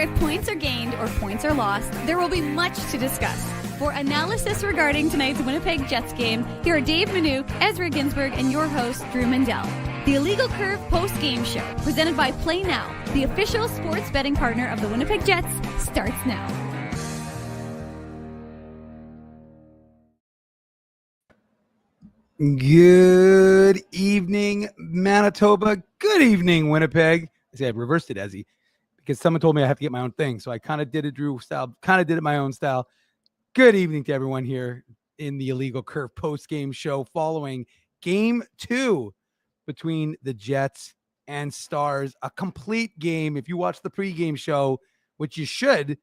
if points are gained or points are lost, there will be much to discuss. For analysis regarding tonight's Winnipeg Jets game, here are Dave Manouk, Ezra Ginsburg, and your host, Drew Mandel. The Illegal Curve post-game show, presented by Play Now, the official sports betting partner of the Winnipeg Jets, starts now. Good evening, Manitoba. Good evening, Winnipeg. I say I reversed it, Ezzy, because someone told me I have to get my own thing. So I kind of did it Drew style, kind of did it my own style. Good evening to everyone here in the Illegal Curve post-game show following Game 2 between the Jets and Stars. A complete game. If you watch the pregame show, which you should,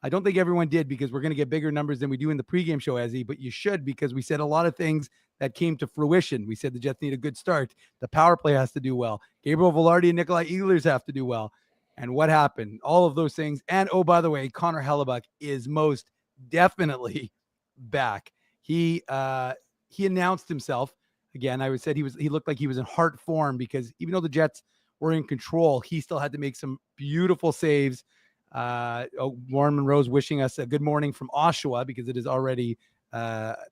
I don't think everyone did because we're going to get bigger numbers than we do in the pregame show, Ezzy, but you should because we said a lot of things that came to fruition. We said the Jets need a good start. The power play has to do well. Gabriel Velarde and Nikolai Ehlers have to do well. And what happened? All of those things. And, oh, by the way, Connor Hellebuyck is most definitely back. He announced himself. Again, I said he looked like he was in heart form because even though the Jets were in control, he still had to make some beautiful saves. Warren Monroe's wishing us a good morning from Oshawa because it is already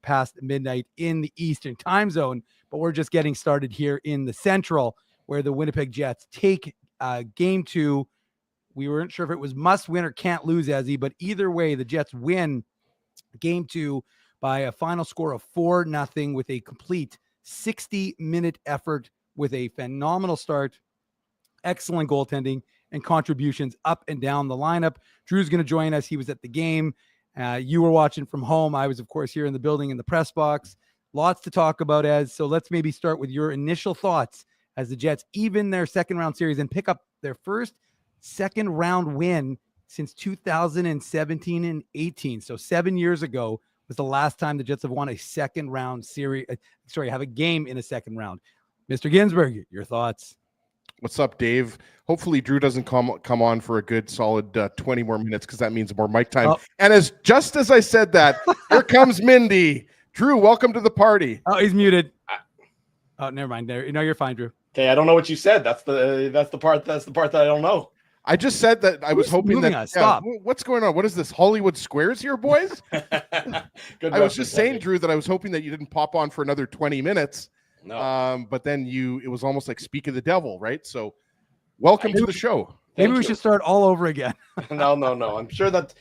past midnight in the Eastern time zone, but we're just getting started here in the Central where the Winnipeg Jets take Game 2. We weren't sure if it was must win or can't lose, Ezzy, but either way, the Jets win Game 2 by a final score of 4-0 with a complete 60-minute effort with a phenomenal start, excellent goaltending, and contributions up and down the lineup. Drew's going to join us. He was at the game. You were watching from home. I was, of course, here in the building in the press box. Lots to talk about, Ez. So let's maybe start with your initial thoughts as the Jets even their second-round series and pick up their first second-round win since 2017 and 18. So 7 years ago was the last time the Jets have won a second-round series. Have a game in a second round. Mr. Ginsburg, your thoughts? What's up, Dave? Hopefully Drew doesn't come on for a good solid 20 more minutes because that means more mic time. Oh. And just as I said that, here comes Mindy. Drew, welcome to the party. Oh, he's muted. Oh, never mind. There, you're fine, Drew. Okay, I don't know what you said. That's the part that I don't know. I just said that I was hoping that. Stop. What's going on? What is this? Hollywood Squares here, boys? I was just saying, Drew, that I was hoping that you didn't pop on for another 20 minutes. No. But then it was almost like speak of the devil, right? So welcome to the show. Maybe we should start all over again. No. I'm sure that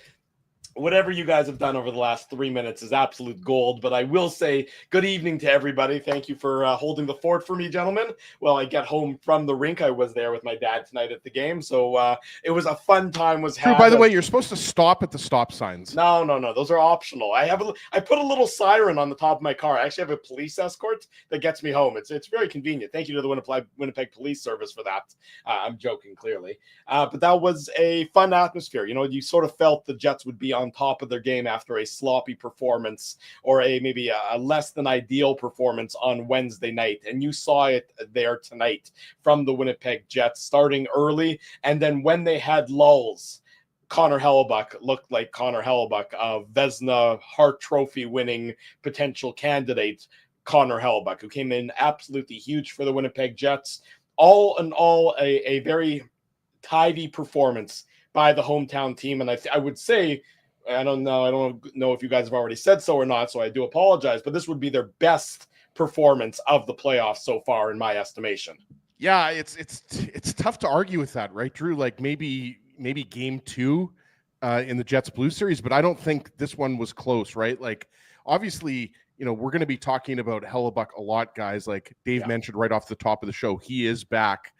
whatever you guys have done over the last 3 minutes is absolute gold, but I will say good evening to everybody. Thank you for holding the fort for me, gentlemen. Well, I get home from the rink. I was there with my dad tonight at the game, so it was a fun time. By the way, you're supposed to stop at the stop signs. No. Those are optional. I put a little siren on the top of my car. I actually have a police escort that gets me home. It's very convenient. Thank you to the Winnipeg Police Service for that. I'm joking, clearly. But that was a fun atmosphere. You sort of felt the Jets would be on top of their game after a sloppy performance or maybe a less than ideal performance on Wednesday night. And you saw it there tonight from the Winnipeg Jets starting early. And then when they had lulls, Connor Hellebuyck looked like Connor Hellebuyck, Vezina Hart Trophy winning potential candidate, Connor Hellebuyck, who came in absolutely huge for the Winnipeg Jets. All in all, a very tidy performance by the hometown team. And I would say, I don't know if you guys have already said so or not, so I do apologize, but this would be their best performance of the playoffs so far, in my estimation. Yeah, it's tough to argue with that, right, Drew? Like maybe Game 2 in the Jets Blue series, but I don't think this one was close, right? Like obviously, we're going to be talking about Hellebuyck a lot, guys. Like Dave mentioned right off the top of the show, he is back,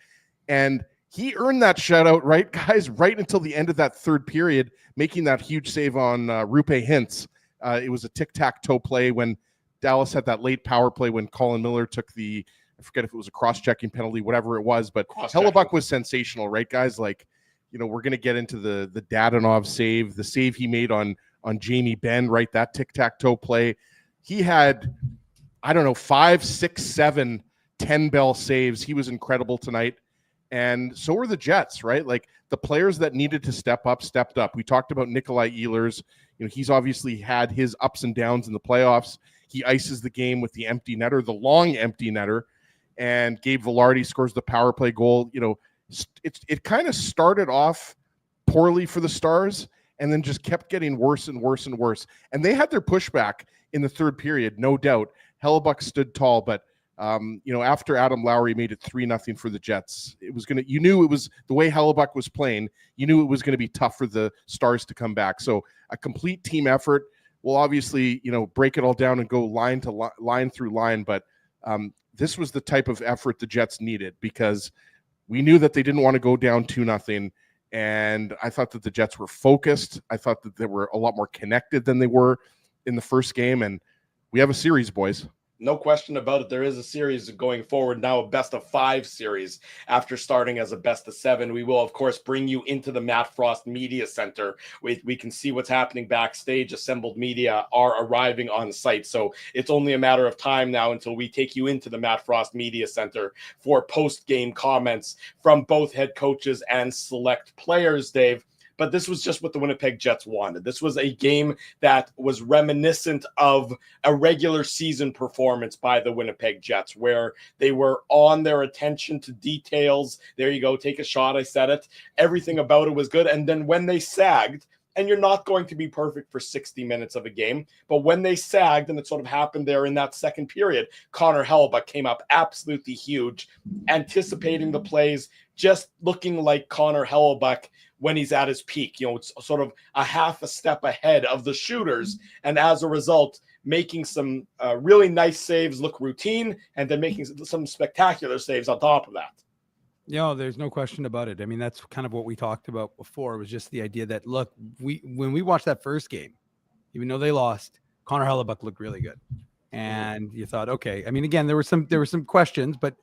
and he earned that shutout, right, guys, right until the end of that third period, making that huge save on Rupe Hintz. It was a tic-tac-toe play when Dallas had that late power play when Colin Miller took I forget if it was a cross-checking penalty, whatever it was, but Hellebuyck was sensational, right, guys? Like, we're going to get into the Dadonov save, the save he made on Jamie Benn, right, that tic-tac-toe play. He had, 5, 6, 7, 10 bell saves. He was incredible tonight. And so were the Jets, right? Like the players that needed to step up, stepped up. We talked about Nikolai Ehlers. He's obviously had his ups and downs in the playoffs. He ices the game with the empty netter, the long empty netter. And Gabe Velarde scores the power play goal. It kind of started off poorly for the Stars and then just kept getting worse and worse and worse. And they had their pushback in the third period, no doubt. Hellebuyck stood tall, but after Adam Lowry made it 3-0 for the Jets, you knew it was the way Hellebuyck was playing. You knew it was going to be tough for the Stars to come back. So a complete team effort. We'll obviously, break it all down and go line to line through line. But this was the type of effort the Jets needed because we knew that they didn't want to go down 2-0. And I thought that the Jets were focused. I thought that they were a lot more connected than they were in the first game. And we have a series, boys. No question about it. There is a series going forward now, a best of 5 series after starting as a best of 7. We will, of course, bring you into the Matt Frost Media Center. We can see what's happening backstage. Assembled media are arriving on site. So it's only a matter of time now until we take you into the Matt Frost Media Center for post-game comments from both head coaches and select players, Dave. But this was just what the Winnipeg Jets wanted. This was a game that was reminiscent of a regular season performance by the Winnipeg Jets, where they were on their attention to details. There you go. Take a shot. I said it. Everything about it was good. And then when they sagged, and you're not going to be perfect for 60 minutes of a game, but when they sagged, and it sort of happened there in that second period, Connor Hellebuyck came up absolutely huge, anticipating the plays, just looking like Connor Hellebuyck when he's at his peak. It's sort of a half a step ahead of the shooters. And as a result, making some really nice saves look routine, and then making some spectacular saves on top of that. There's no question about it. I mean, that's kind of what we talked about before, was just the idea that, look, when we watched that first game, even though they lost, Connor Hellebuyck looked really good. And you thought, okay, I mean, again, there were some questions, but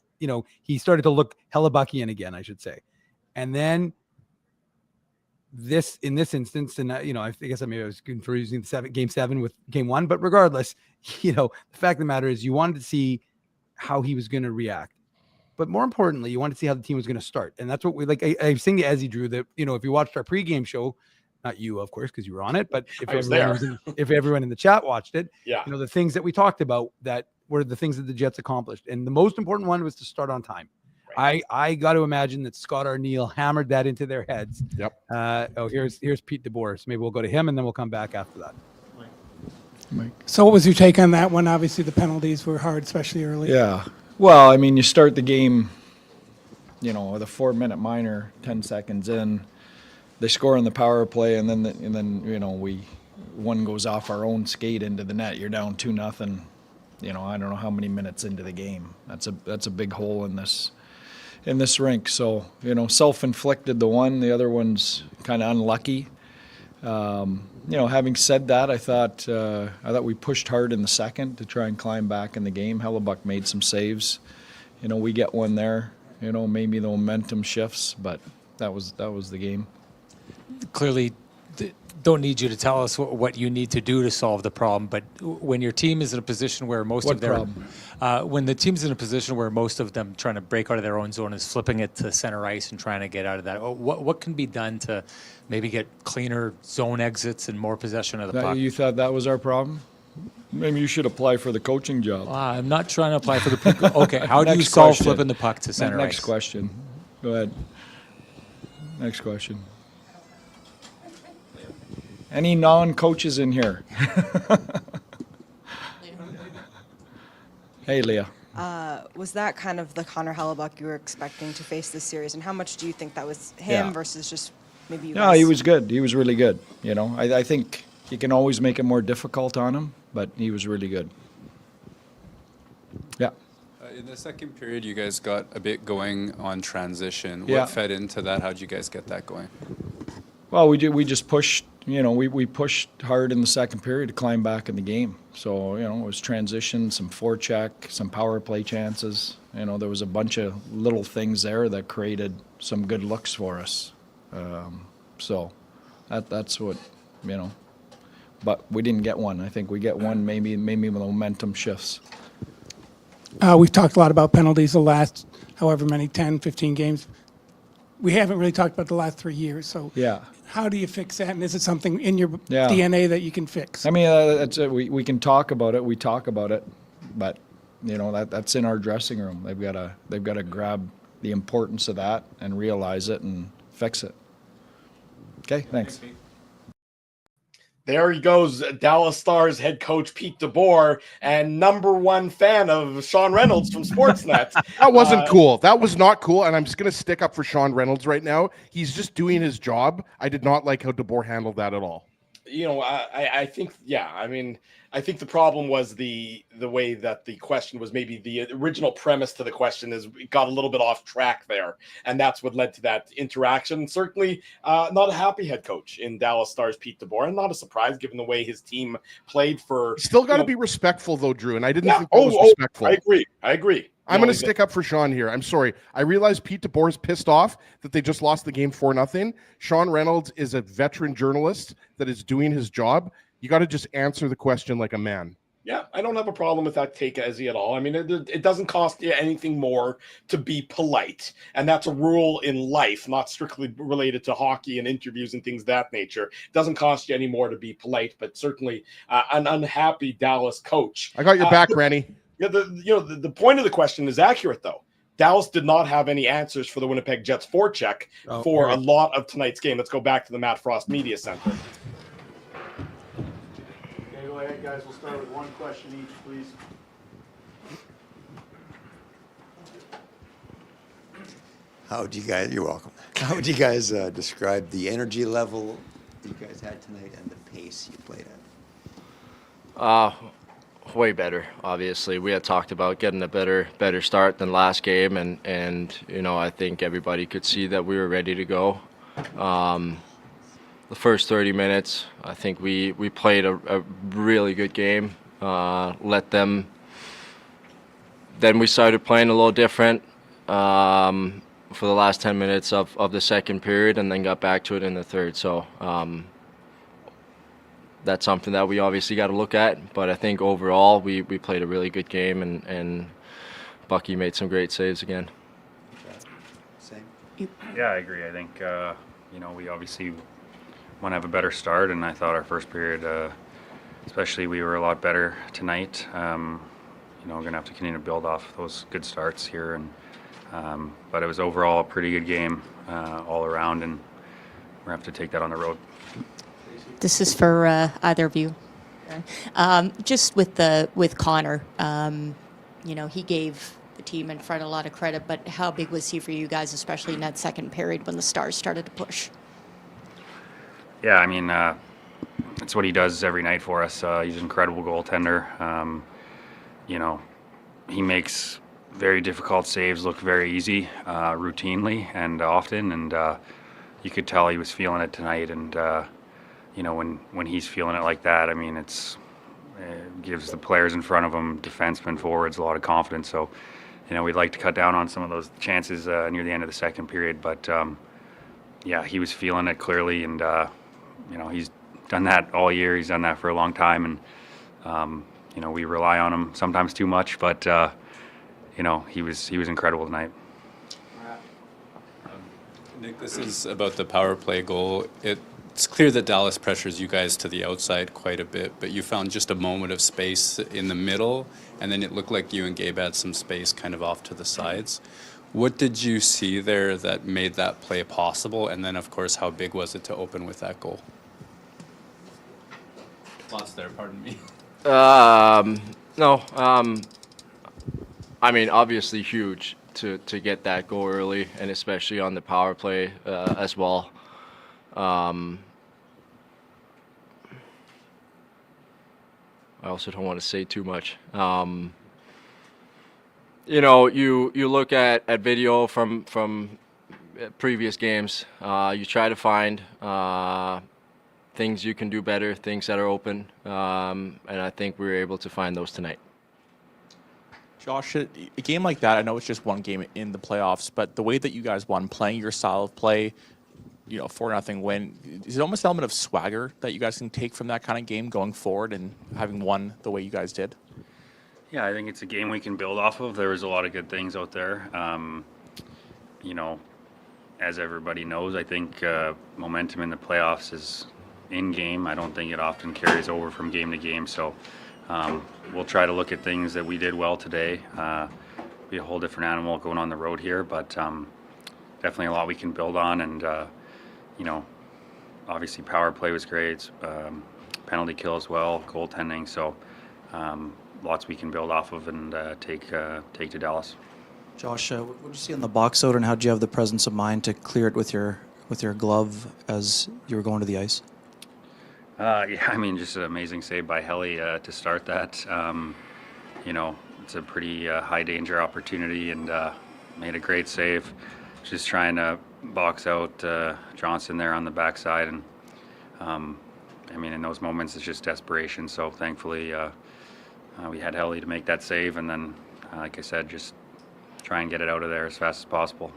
he started to look Hellebuckian again, I should say. And then in this instance, and I guess maybe I was confusing game 7 with game 1, but regardless, the fact of the matter is you wanted to see how he was going to react. But more importantly, you wanted to see how the team was going to start. And that's what we like. I was saying to Ezzy, Drew, that, if you watched our pregame show, not you, of course, because you were on it, but if everyone in the chat watched it, the things that we talked about that were the things that the Jets accomplished. And the most important one was to start on time. Right. I got to imagine that Scott Arniel hammered that into their heads. Yep. Here's Pete DeBoer. So maybe we'll go to him and then we'll come back after that. Mike. So what was your take on that one? Obviously the penalties were hard, especially early. Yeah. Well, I mean, you start the game, with a 4-minute minor, 10 seconds in, they score on the power play, and then one goes off our own skate into the net. You're down 2-0. I don't know how many minutes into the game. That's a big hole in this rink. So, self-inflicted the one, the other one's kind of unlucky. Having said that, I thought we pushed hard in the second to try and climb back in the game. Hellebuyck made some saves. We get one there. Maybe the momentum shifts, but that was the game. Clearly, don't need you to tell us what you need to do to solve the problem. But when your team is in a position where when the team's in a position where most of them trying to break out of their own zone is flipping it to center ice and trying to get out of that, what can be done to maybe get cleaner zone exits and more possession of the puck? You thought that was our problem? Maybe you should apply for the coaching job. I'm not trying to apply for the okay. How do you solve flipping the puck to center ice? Next question. Go ahead. Next question. Any non-coaches in here? Hey, Leah. Was that kind of the Connor Hellebuyck you were expecting to face this series? And how much do you think that was him versus just maybe you guys? No, he was good. He was really good. I think you can always make it more difficult on him, but he was really good. Yeah. In the second period, you guys got a bit going on transition. What fed into that? How'd you guys get that going? Well, we just pushed. We pushed hard in the second period to climb back in the game. So, it was transition, some forecheck, some power play chances. There was a bunch of little things there that created some good looks for us. So that's what, but we didn't get one. I think we get one, maybe the momentum shifts. We've talked a lot about penalties the last however many, 10, 15 games. We haven't really talked about the last 3 years. So yeah. How do you fix that? And is it something in your DNA that you can fix? I mean, we can talk about it. We talk about it, but that's in our dressing room. They've got to grab the importance of that and realize it and fix it. Okay, thanks. There he goes, Dallas Stars head coach Pete DeBoer and #1 fan of Sean Reynolds from Sportsnet. That wasn't cool. That was not cool. And I'm just going to stick up for Sean Reynolds right now. He's just doing his job. I did not like how DeBoer handled that at all. I think, I think the problem was the way that the question was, maybe the original premise to the question got a little bit off track there. And that's what led to that interaction. Certainly not a happy head coach in Dallas Stars, Pete DeBoer, and not a surprise given the way his team played for. Still got to be respectful though, Drew. And I didn't think that was respectful. I agree. I'm going to stick up for Sean here. I'm sorry. I realize Pete DeBoer is pissed off that they just lost the game 4-0. Sean Reynolds is a veteran journalist that is doing his job. You got to just answer the question like a man. Yeah, I don't have a problem with that take, Ezzy, at all. I mean, it doesn't cost you anything more to be polite. And that's a rule in life, not strictly related to hockey and interviews and things of that nature. It doesn't cost you any more to be polite, but certainly an unhappy Dallas coach. I got your back, Ranny. Yeah, the point of the question is accurate, though. Dallas did not have any answers for the Winnipeg Jets forecheck for a lot of tonight's game. Let's go back to the Matt Frost Media Center. Okay, go ahead, guys. We'll start with one question each, please. You're welcome. How would you guys describe the energy level you guys had tonight and the pace you played at? Way better, obviously. We had talked about getting a better start than last game, and I think everybody could see that we were ready to go. The first 30 minutes, I think we played a really good game. Then we started playing a little different for the last 10 minutes of the second period, and then got back to it in the third. So that's something that we obviously got to look at. But I think overall we played a really good game, and Bucky made some great saves again. Same. Yeah, I agree. I think we obviously want to have a better start, and I thought our first period, especially, we were a lot better tonight. We're going to have to continue to build off those good starts here, and but it was overall a pretty good game all around, and we're going to have to take that on the road. This is for either of you. Just with Connor, he gave the team in front a lot of credit, but how big was he for you guys, especially in that second period when the Stars started to push? Yeah, I mean, it's what he does every night for us. He's an incredible goaltender. He makes very difficult saves look very easy, routinely and often, and you could tell he was feeling it tonight. And when he's feeling it like that, I mean, it gives the players in front of him, defensemen, forwards, a lot of confidence. So, we'd like to cut down on some of those chances near the end of the second period. But, yeah, he was feeling it clearly, and, he's done that all year. He's done that for a long time, and, we rely on him sometimes too much. But, he was incredible tonight. Nick, this is about the power play goal. It's clear that Dallas pressures you guys to the outside quite a bit, but you found just a moment of space in the middle, and then it looked like you and Gabe had some space kind of off to the sides. What did you see there that made that play possible? And then, of course, how big was it to open with that goal? Lost there, pardon me. No. I mean, obviously huge to get that goal early, and especially on the power play as well. I also don't want to say too much. You look at video from previous games. You try to find things you can do better, things that are open, and I think we were able to find those tonight. Josh, a game like that, I know it's just one game in the playoffs, but the way that you guys won, playing your style of play, 4-0 win, is it almost an element of swagger that you guys can take from that kind of game going forward and having won the way you guys did? Yeah, I think it's a game we can build off of. There was a lot of good things out there. As everybody knows, I think momentum in the playoffs is in-game. I don't think it often carries over from game to game. So we'll try to look at things that we did well today. Be a whole different animal going on the road here, but definitely a lot we can build on, and obviously power play was great, penalty kill as well, goaltending. So lots we can build off of and take to Dallas. Josh, what did you see on the box out, and how did you have the presence of mind to clear it with your glove as you were going to the ice? Yeah, I mean, just an amazing save by Helly to start that. It's a pretty high danger opportunity, and made a great save. Just trying to box out Johnson there on the backside, and I mean, in those moments, it's just desperation. So thankfully, we had Helly to make that save, and then, like I said, just try and get it out of there as fast as possible.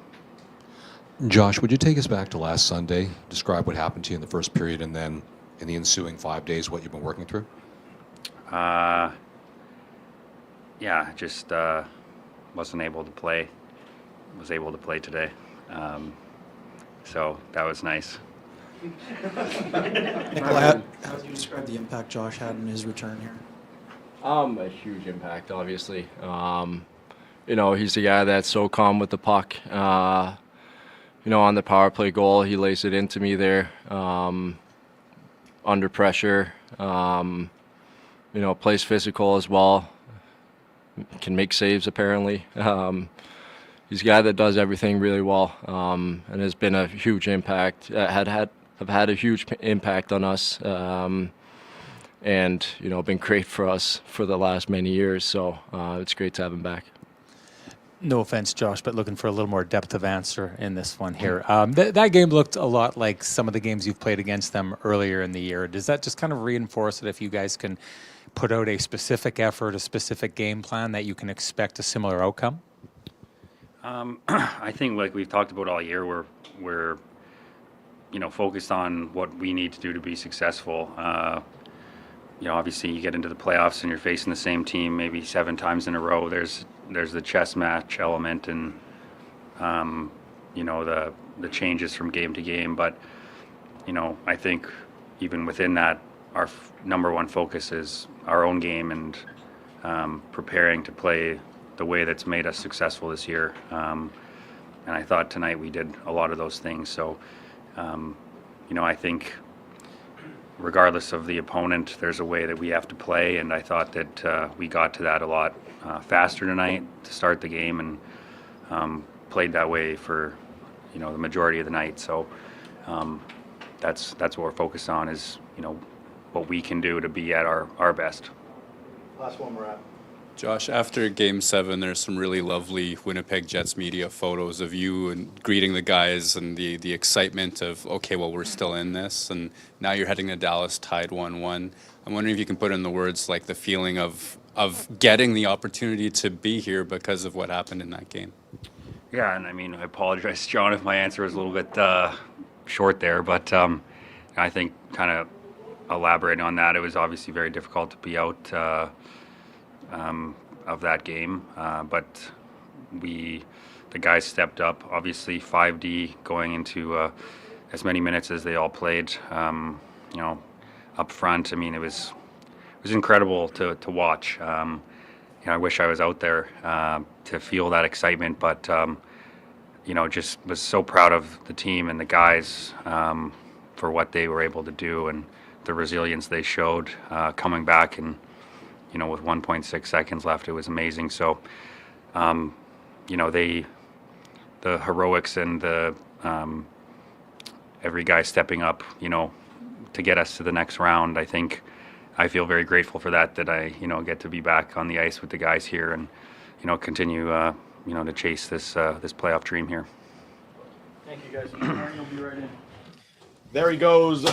Josh, would you take us back to last Sunday? Describe what happened to you in the first period, and then in the ensuing 5 days, what you've been working through? Yeah, just wasn't able to play. Was able to play today. So that was nice. Nikolai, how would you describe the impact Josh had in his return here? A huge impact, obviously. He's the guy that's so calm with the puck. On the power play goal, he lays it into me there. Under pressure. Plays physical as well. Can make saves, apparently. He's a guy that does everything really well, and has been a huge impact. Have had a huge impact on us, and been great for us for the last many years. So it's great to have him back. No offense, Josh, but looking for a little more depth of answer in this one here. That game looked a lot like some of the games you've played against them earlier in the year. Does that just kind of reinforce it if you guys can put out a specific effort, a specific game plan, that you can expect a similar outcome? I think, like we've talked about all year, we're focused on what we need to do to be successful. Obviously you get into the playoffs and you're facing the same team maybe 7 times in a row. There's the chess match element and the changes from game to game. But I think even within that, our number one focus is our own game and preparing to play the way that's made us successful this year. And I thought tonight we did a lot of those things. So, I think regardless of the opponent, there's a way that we have to play. And I thought that we got to that a lot faster tonight to start the game, and played that way for, the majority of the night. So that's what we're focused on is, what we can do to be at our best. Last one, we're at. Josh, after Game 7, there's some really lovely Winnipeg Jets media photos of you and greeting the guys and the excitement of, okay, well, we're still in this. And now you're heading to Dallas tied 1-1. I'm wondering if you can put in the words like the feeling of getting the opportunity to be here because of what happened in that game. Yeah, and I mean, I apologize, John, if my answer was a little bit short there. But I think kind of elaborating on that, it was obviously very difficult to be out of that game, but the guys stepped up. Obviously 5D going into as many minutes as they all played, up front. I mean, it was incredible to watch. I wish I was out there to feel that excitement, but just was so proud of the team and the guys for what they were able to do and the resilience they showed coming back. And with 1.6 seconds left, it was amazing. So, the heroics and the every guy stepping up, to get us to the next round. I think I feel very grateful for that I, get to be back on the ice with the guys here and, continue, to chase this playoff dream here. Thank you, guys. Arniel will be right in. There he goes.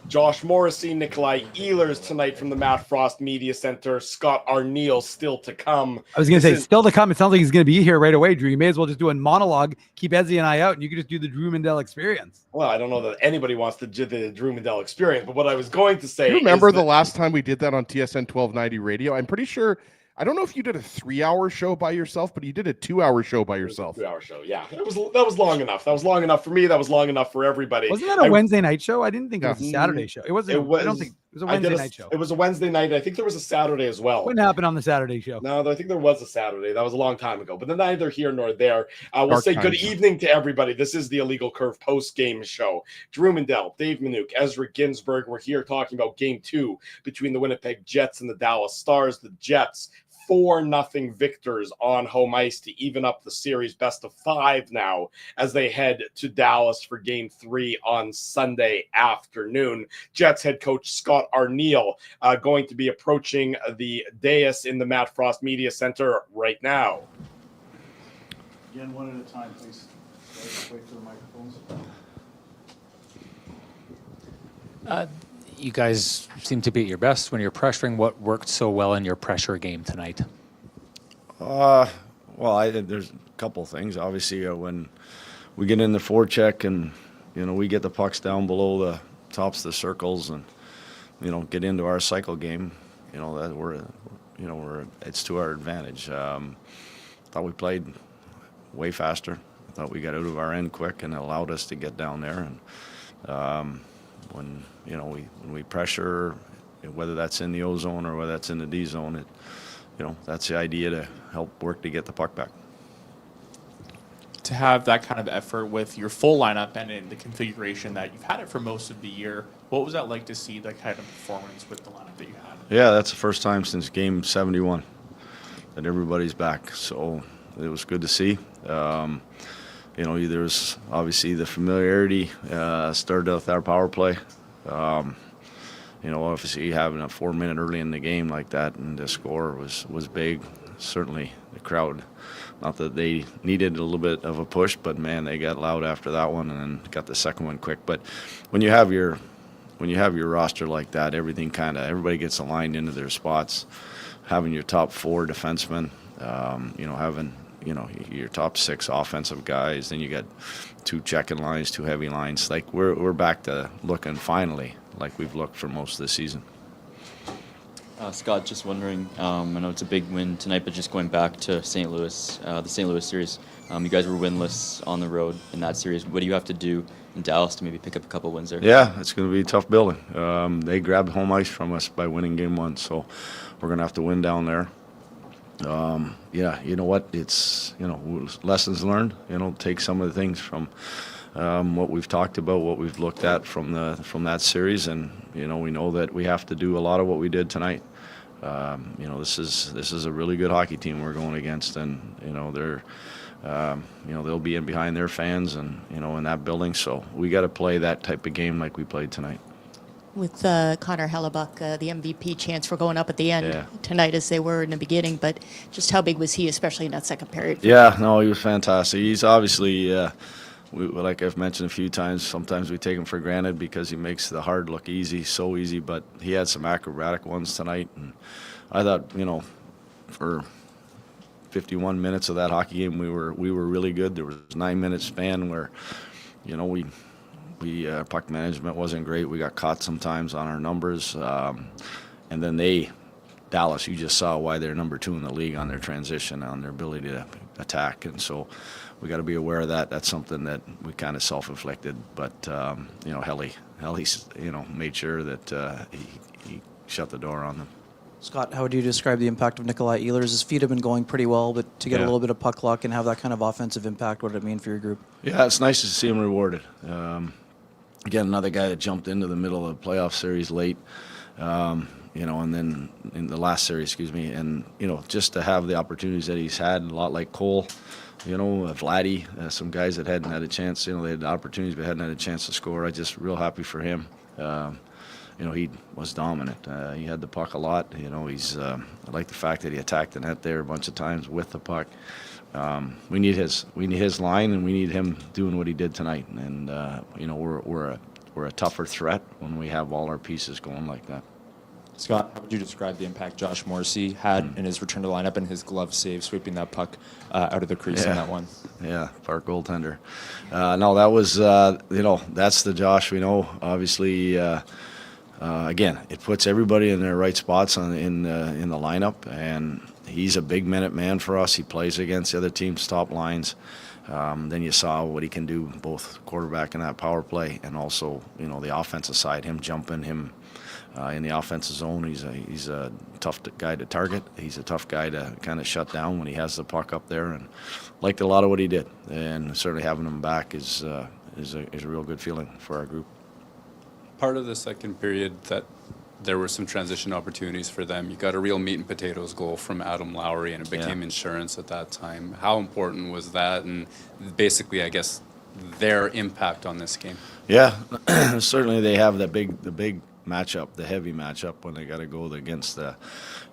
Josh Morrissey, Nikolai Ehlers tonight from the Matt Frost Media Center. Scott Arniel still to come. I was going to say, still to come. It sounds like he's going to be here right away, Drew. You may as well just do a monologue, keep Ezzy and I out, and you can just do the Drew Mandel experience. Well, I don't know that anybody wants to do the Drew Mandel experience, but what I was going to say you remember the last time we did that on TSN 1290 radio? I'm pretty sure, I don't know if you did a 3-hour show by yourself, but you did a 2-hour show by yourself. 2-hour show, yeah. That was long enough. That was long enough for me. That was long enough for everybody. Wasn't that a Wednesday night show? I didn't think it was a Saturday show. It wasn't. I don't think It was a Wednesday night show. It was a Wednesday night. I think there was a Saturday as well. What happened on the Saturday show? No, I think there was a Saturday. That was a long time ago. But neither here nor there. We'll Dark say good times. evening to everybody. This is the Illegal Curve post-game show. Drew Mandel, Dave Minuk, Ezra Ginsburg. We're here talking about Game 2 between the Winnipeg Jets and the Dallas Stars. The Jets 4-0 victors on home ice to even up the series, best of 5 now as they head to Dallas for Game 3 on Sunday afternoon. Jets head coach Scott Arniel going to be approaching the dais in the Matt Frost Media Center right now. Again, one at a time, please. Wait for the microphones. You guys seem to be at your best when you're pressuring. What worked so well in your pressure game tonight? Well, there's a couple things. Obviously, when we get in the forecheck and we get the pucks down below the tops of the circles and get into our cycle game, that it's to our advantage. Thought we played way faster. I thought we got out of our end quick and it allowed us to get down there. And when we pressure, whether that's in the O zone or whether that's in the D zone, that's the idea, to help work to get the puck back. To have that kind of effort with your full lineup and in the configuration that you've had it for most of the year, what was that like to see that kind of performance with the lineup that you had? Yeah, that's the first time since game 71 that everybody's back. So it was good to see. There's obviously the familiarity started with our power play. Obviously having a 4-minute early in the game like that and the score was big. Certainly the crowd, not that they needed a little bit of a push, but man, they got loud after that one and then got the second one quick. But when you have your roster like that, everybody gets aligned into their spots. Having your top 4 defensemen, having your top 6 offensive guys, then you got 2 checking lines, 2 heavy lines. Like we're back to looking finally like we've looked for most of the season. Scott, just wondering, I know it's a big win tonight, but just going back to St. Louis, the St. Louis series, you guys were winless on the road in that series. What do you have to do in Dallas to maybe pick up a couple wins there? Yeah, it's going to be tough building. They grabbed home ice from us by winning game 1, so we're going to have to win down there. You know what? It's lessons learned. Take some of the things from what we've talked about, what we've looked at from that series, and we know that we have to do a lot of what we did tonight. This is a really good hockey team we're going against, and they'll be in behind their fans and in that building. So we got to play that type of game like we played tonight. With Connor Hellebuyck, the MVP chance, we're going up at the end tonight as they were in the beginning, but just how big was he, especially in that second period? Yeah, no, he was fantastic. He's obviously, like I've mentioned a few times, sometimes we take him for granted because he makes the hard look easy, so easy, but he had some acrobatic ones tonight, and I thought, for 51 minutes of that hockey game, we were really good. There was a 9-minute span where, puck management wasn't great. We got caught sometimes on our numbers. And then Dallas, you just saw why they're number 2 in the league on their transition, on their ability to attack. And so we got to be aware of that. That's something that we kind of self-inflicted. But, Helly's, made sure that he shut the door on them. Scott, how would you describe the impact of Nikolai Ehlers? His feet have been going pretty well, but to get a little bit of puck luck and have that kind of offensive impact, what did it mean for your group? Yeah, it's nice to see him rewarded. Again, another guy that jumped into the middle of the playoff series late, and then in the last series, and, just to have the opportunities that he's had, a lot like Cole, Vladdy, some guys that hadn't had a chance, they had opportunities but hadn't had a chance to score. I'm just real happy for him. He was dominant. He had the puck a lot. I like the fact that he attacked the net there a bunch of times with the puck. We need his line, and we need him doing what he did tonight. And we're a tougher threat when we have all our pieces going like that. Scott, how would you describe the impact Josh Morrissey had in his return to lineup and his glove save, sweeping that puck out of the crease in that one? Yeah, Park goaltender. No, that was that's the Josh we know. Obviously, again, it puts everybody in their right spots in the lineup, and he's a big minute man for us. He plays against the other team's top lines. Then you saw what he can do, both quarterback and that power play, and also the offensive side, him jumping, him in the offensive zone. He's a tough guy to target. He's a tough guy to kind of shut down when he has the puck up there, and liked a lot of what he did. And certainly having him back is a real good feeling for our group. Part of the second period that there were some transition opportunities for them. You got a real meat and potatoes goal from Adam Lowry, and it became insurance at that time. How important was that? And basically, I guess, their impact on this game? Yeah, certainly they have the big matchup, the heavy matchup when they got to go against the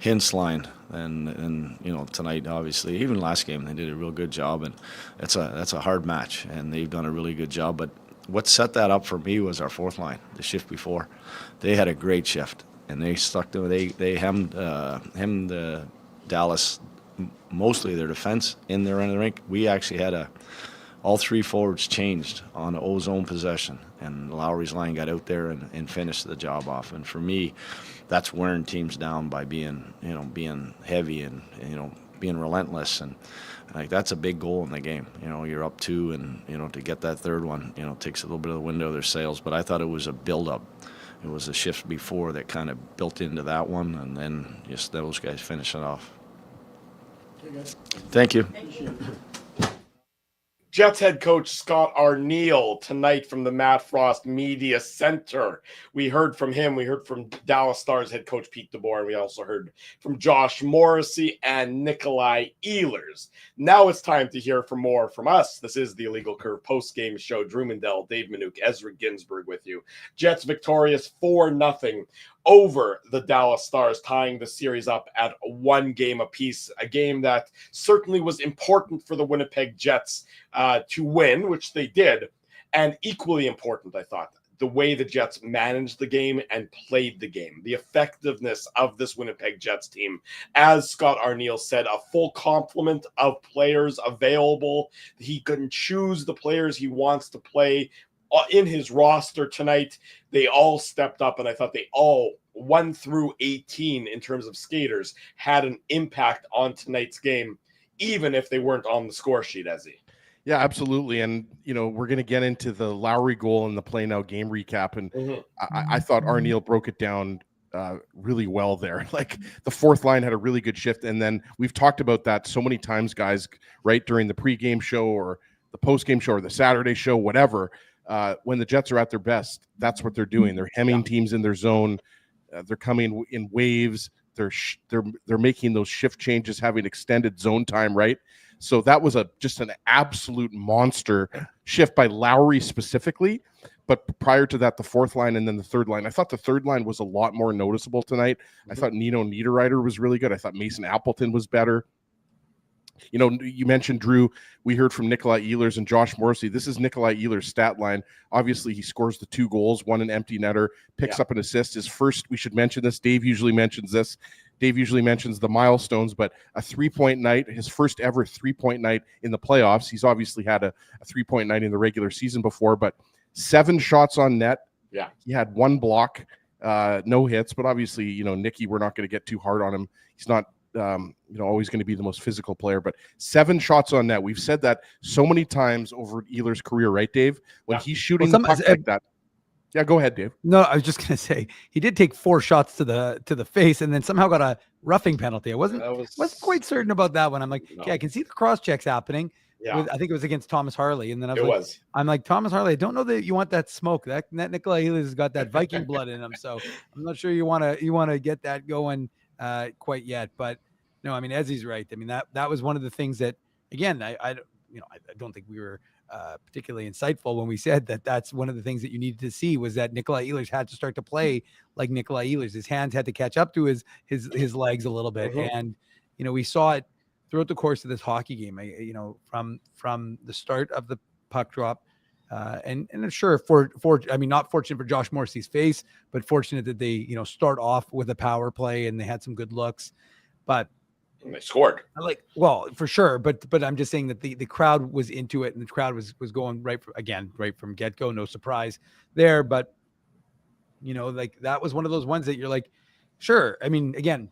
Hintz line, and tonight, obviously, even last game they did a real good job, and that's a hard match, and they've done a really good job. But what set that up for me was our fourth line, the shift before. They had a great shift, and they stuck to they hemmed Dallas, mostly their defense in their end of the rink. We actually had all three forwards changed on an O-zone possession, and Lowry's line got out there and finished the job off. And for me, that's wearing teams down by being heavy and being relentless, and like that's a big goal in the game. You're up 2, and to get that third one, takes a little bit of the wind out of their sails. But I thought it was a build-up. It was a shift before that kind of built into that one, and then just those guys finishing off. Thank you. Jets head coach Scott Arniel tonight from the Matt Frost Media Center. We heard from him. We heard from Dallas Stars head coach Pete DeBoer. And we also heard from Josh Morrissey and Nikolai Ehlers. Now it's time to hear from more from us. This is the Illegal Curve post-game show. Drew Mandel, Dave Minuk, Ezra Ginsburg with you. Jets victorious 4-0 over the Dallas Stars, tying the series up at 1 game apiece, a game that certainly was important for the Winnipeg Jets to win, which they did, and equally important, I thought, the way the Jets managed the game and played the game, the effectiveness of this Winnipeg Jets team. As Scott Arniel said, a full complement of players available. He can choose the players he wants to play in his roster tonight. They all stepped up, and I thought they all, 1 through 18 in terms of skaters, had an impact on tonight's game, even if they weren't on the score sheet, Ezzy. Yeah, absolutely. And, we're going to get into the Lowry goal and the play now game recap. And I thought Arniel broke it down really well there. Like the fourth line had a really good shift. And then we've talked about that so many times, guys, right during the pregame show or the postgame show or the Saturday show, whatever. When the Jets are at their best, that's what they're doing. They're hemming teams in their zone. They're coming in waves. They're making those shift changes, having extended zone time, right? So that was just an absolute monster shift by Lowry specifically. But prior to that, the fourth line and then the third line. I thought the third line was a lot more noticeable tonight. I thought Nino Niederreiter was really good. I thought Mason Appleton was better. You mentioned, Drew, we heard from Nikolai Ehlers and Josh Morrissey. This is Nikolai Ehlers' stat line. Obviously, he scores the 2 goals, 1 an empty netter, picks up an assist. His first, we should mention this, Dave usually mentions this. Dave usually mentions the milestones, but a 3-point night, his first ever 3-point night in the playoffs. He's obviously had a 3-point night in the regular season before, but 7 shots on net. Yeah. He had 1 block, no hits, but obviously, Nicky, we're not going to get too hard on him. He's not always going to be the most physical player, but 7 shots on net. We've said that so many times over Ehlers' career, right, Dave? When he's shooting the puck like that. Yeah, go ahead, Dave. No, I was just going to say he did take 4 shots to the face, and then somehow got a roughing penalty. I wasn't quite certain about that one. I'm like, okay, I can see the cross checks happening. Yeah. I think it was against Thomas Harley, and then I was It I'm like, Thomas Harley, I don't know that you want that smoke. That Nikolai Ehlers has got that Viking blood in him, so I'm not sure you want to get that going quite yet. But no, I mean, Ezzy's right. I mean, that was one of the things that, again, I don't think we were particularly insightful when we said that that's one of the things that you needed to see was that Nikolai Ehlers had to start to play like Nikolai Ehlers. His hands had to catch up to his legs a little bit. And, we saw it throughout the course of this hockey game, from the start of the puck drop. And sure, not fortunate for Josh Morrissey's face, but fortunate that they, start off with a power play and they had some good looks. But and they scored. Well, for sure, but I'm just saying that the crowd was into it, and the crowd was going right from get-go. No surprise there, but that was one of those ones that you're like, sure. I mean, again,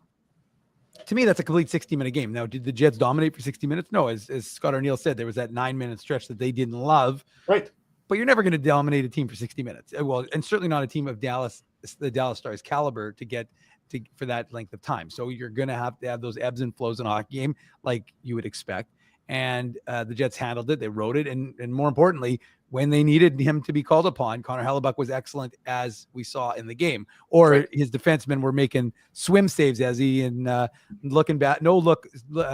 to me, that's a complete 60-minute game. Now, did the Jets dominate for 60 minutes? No, as Scott Arniel said, there was that 9-minute stretch that they didn't love. Right. But you're never going to dominate a team for 60 minutes. Well, and certainly not a team of Dallas the Dallas Stars caliber to get for that length of time. So you're going to have those ebbs and flows in a hockey game like you would expect. And the Jets handled it. They wrote it. And more importantly, when they needed him to be called upon, Connor Hellebuyck was excellent, as we saw in the game. Or his defensemen were making swim saves, as he looking back,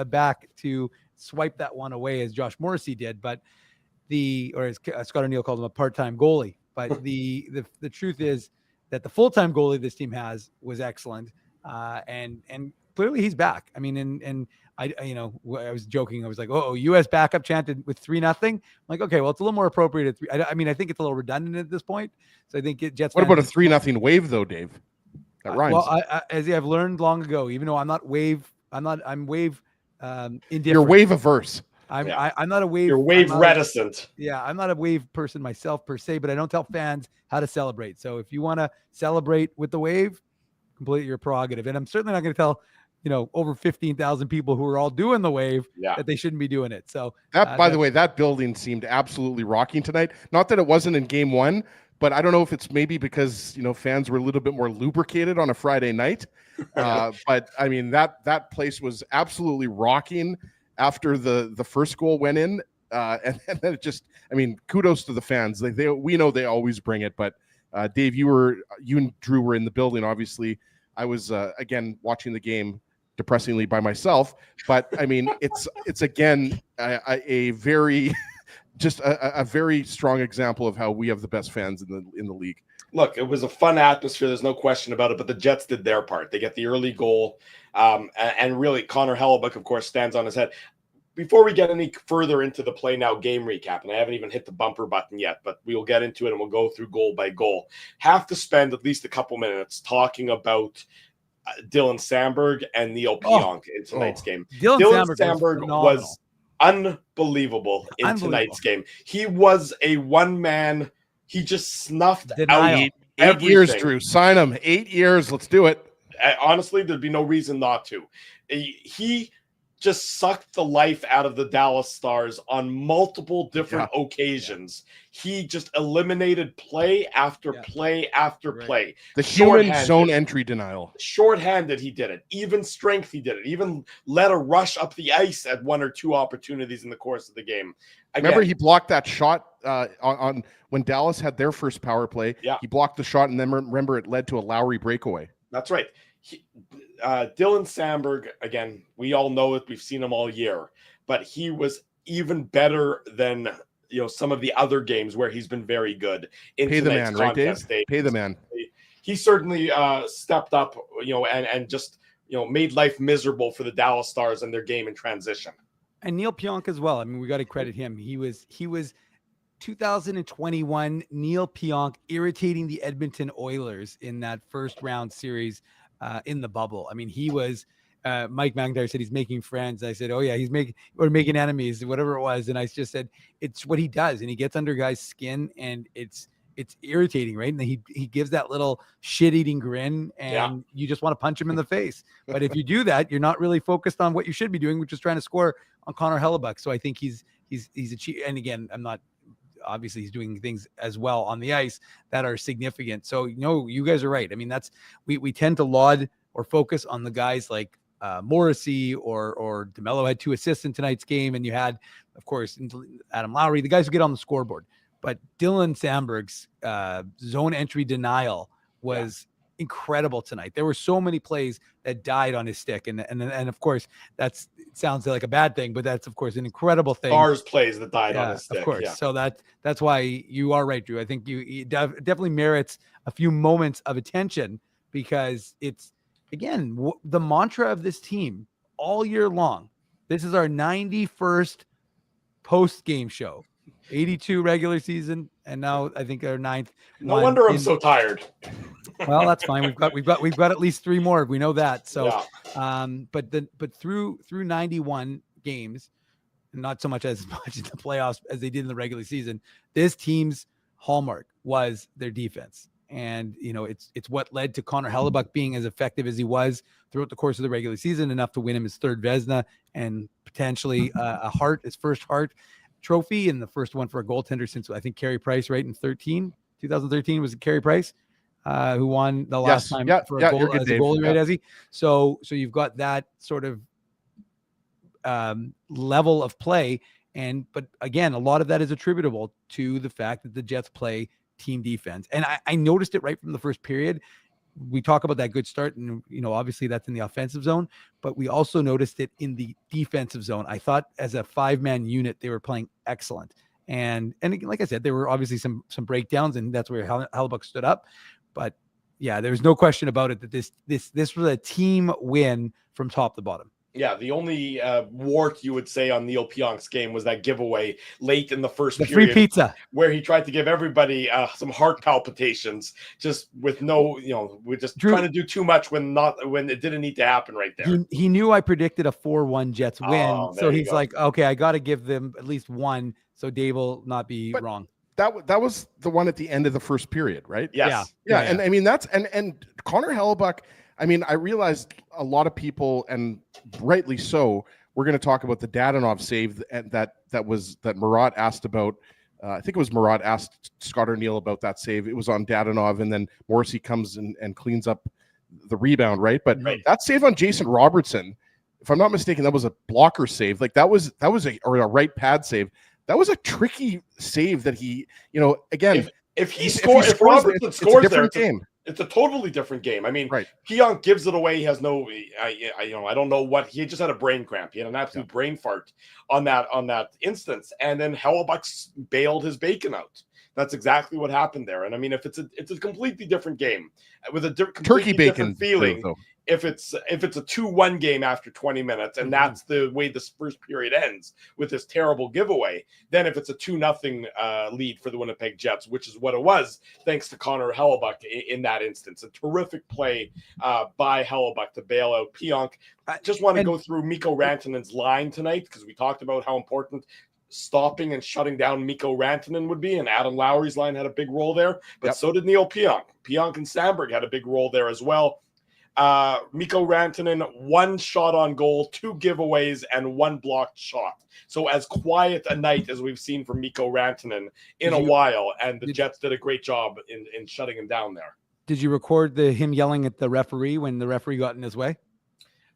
back to swipe that one away as Josh Morrissey did. But as Scott Arniel called him, a part-time goalie. But the truth is that the full-time goalie this team has was excellent. And clearly he's back. I mean, and I was joking. I was like, oh, U.S. backup chanted with 3-0. I'm like, okay, well, it's a little more appropriate at 3. I mean, I think it's a little redundant at this point. So I think Jets. What about a 3-0 wave though, Dave? That rhymes. Well, I've learned long ago, even though I'm wave indifferent. You're wave averse. I'm not a wave. You're wave reticent. I'm not a wave person myself per se, but I don't tell fans how to celebrate. So if you want to celebrate with the wave, completely your prerogative. And I'm certainly not going to tell, over 15,000 people who are all doing the wave that they shouldn't be doing it. So that, by the way, that building seemed absolutely rocking tonight. Not that it wasn't in game 1, but I don't know if it's maybe because, fans were a little bit more lubricated on a Friday night. But I mean, that place was absolutely rocking after the first goal went in. And then it just, I mean, kudos to the fans. We know they always bring it, but Dave, you and Drew were in the building. Obviously I was, again, watching the game depressingly by myself, but I mean, it's again, a very, just a very strong example of how we have the best fans in the league. Look, it was a fun atmosphere. There's no question about it, but the Jets did their part. They get the early goal. And really, Connor Hellebuyck, of course, stands on his head. Before we get any further into the Play Now game recap, and I haven't even hit the bumper button yet, but we will get into it and we'll go through goal by goal. Have to spend at least a couple minutes talking about Dylan Samberg and Neil Pionk in tonight's game. Dylan Samberg was unbelievable in tonight's game. He was a one-man. He just snuffed out 8 years, Drew. Sign him. 8 years. Let's do it. Honestly, there'd be no reason not to. He just sucked the life out of the Dallas Stars on multiple different occasions. He just eliminated play after play after play. The human zone entry denial. Shorthanded, he did it. Even strength, he did it. Even led a rush up the ice at 1 or 2 opportunities in the course of the game. Again, remember, he blocked that shot on when Dallas had their first power play. Yeah. He blocked the shot, and then remember it led to a Lowry breakaway. That's right. Dylan Samberg, again, we all know it. We've seen him all year, but he was even better than some of the other games where he's been very good. Pay the man, right, Dave? Pay the man. He certainly stepped up, and just made life miserable for the Dallas Stars and their game in transition. And Neil Pionk as well. I mean, we got to credit him. He was 2021 Neil Pionk irritating the Edmonton Oilers in that first round series in the bubble. I mean, he was Mike McIntyre said he's making friends. I said, oh yeah, we're making enemies, whatever it was. And I just said, it's what he does. And he gets under guys' skin, and it's irritating, right? And he gives that little shit-eating grin, and you just want to punch him in the face. But if you do that, you're not really focused on what you should be doing, which is trying to score on Connor Hellebuyck. So I think he's achieved. And again, obviously he's doing things as well on the ice that are significant. So, you guys are right. I mean, we tend to laud or focus on the guys like Morrissey or DeMello had 2 assists in tonight's game. And you had, of course, Adam Lowry, the guys who get on the scoreboard. But Dylan Samberg's zone entry denial was incredible tonight. There were so many plays that died on his stick. And of course, it sounds like a bad thing, but that's, of course, an incredible thing. Stars plays that died on his stick. Of course. Yeah. So that's why you are right, Drew. I think he definitely merits a few moments of attention, because it's, again, the mantra of this team all year long. This is our 91st post-game show. 82 regular season, and now I think our 9th. No wonder I'm so tired. Well, that's fine. We've got at least 3 more. We know that. So, but through 91 games, not so much as much in the playoffs as they did in the regular season, this team's hallmark was their defense. And, it's what led to Connor Hellebuyck being as effective as he was throughout the course of the regular season, enough to win him his 3rd Vezina and potentially his first Hart trophy, and the first one for a goaltender since, I think, Carey Price, right, in 2013 was Carey Price. who won the last time for a goal as a goalie, right, Ezzy? So you've got that sort of level of play. But again, a lot of that is attributable to the fact that the Jets play team defense. And I noticed it right from the first period. We talk about that good start, and obviously that's in the offensive zone, but we also noticed it in the defensive zone. I thought as a 5-man unit, they were playing excellent. And like I said, there were obviously some breakdowns, and that's where Hellebuyck stood up. But yeah, there's no question about it that this was a team win from top to bottom. Yeah, the only wart you would say on Neil Pionk's game was that giveaway late in the first period. Free pizza. Where he tried to give everybody some heart palpitations, just with no, we're just trying to do too much when it didn't need to happen right there. He knew I predicted a 4-1 Jets win, so he's like, okay, I got to give them at least one, so Dave will not be wrong. That was the one at the end of the first period, right? Yes. Yeah. And I mean, and Connor Hellebuyck, I mean, I realized a lot of people, and rightly so, we're going to talk about the Dadonov save that Murat asked about. I think it was Murat asked Scott Arniel about that save. It was on Dadonov, and then Morrissey comes and cleans up the rebound, right? But that save on Jason Robertson, if I'm not mistaken, that was a blocker save. Like that was a right pad save. That was a tricky save that he, again, if Robertson scores there, game. It's a totally different game. I mean, Pionk gives it away. He has no, I don't know what he just had a brain cramp. He had an absolute brain fart on that instance, and then Hellebuyck bailed his bacon out. That's exactly what happened there. And I mean, if it's a completely different game with a completely different feeling. If it's a 2-1 game after 20 minutes, and that's the way this first period ends with this terrible giveaway, then if it's a 2-0 lead for the Winnipeg Jets, which is what it was, thanks to Connor Hellebuyck in that instance, a terrific play by Hellebuyck to bail out Pionk. I just want to go through Mikko Rantanen's line tonight, because we talked about how important stopping and shutting down Mikko Rantanen would be, and Adam Lowry's line had a big role there, but so did Neil Pionk. Pionk and Sandberg had a big role there as well. Mikko Rantanen, 1 shot on goal, 2 giveaways, and 1 blocked shot. So as quiet a night as we've seen from Mikko Rantanen in a while, and the Jets did a great job in shutting him down there. Did you record him yelling at the referee when the referee got in his way?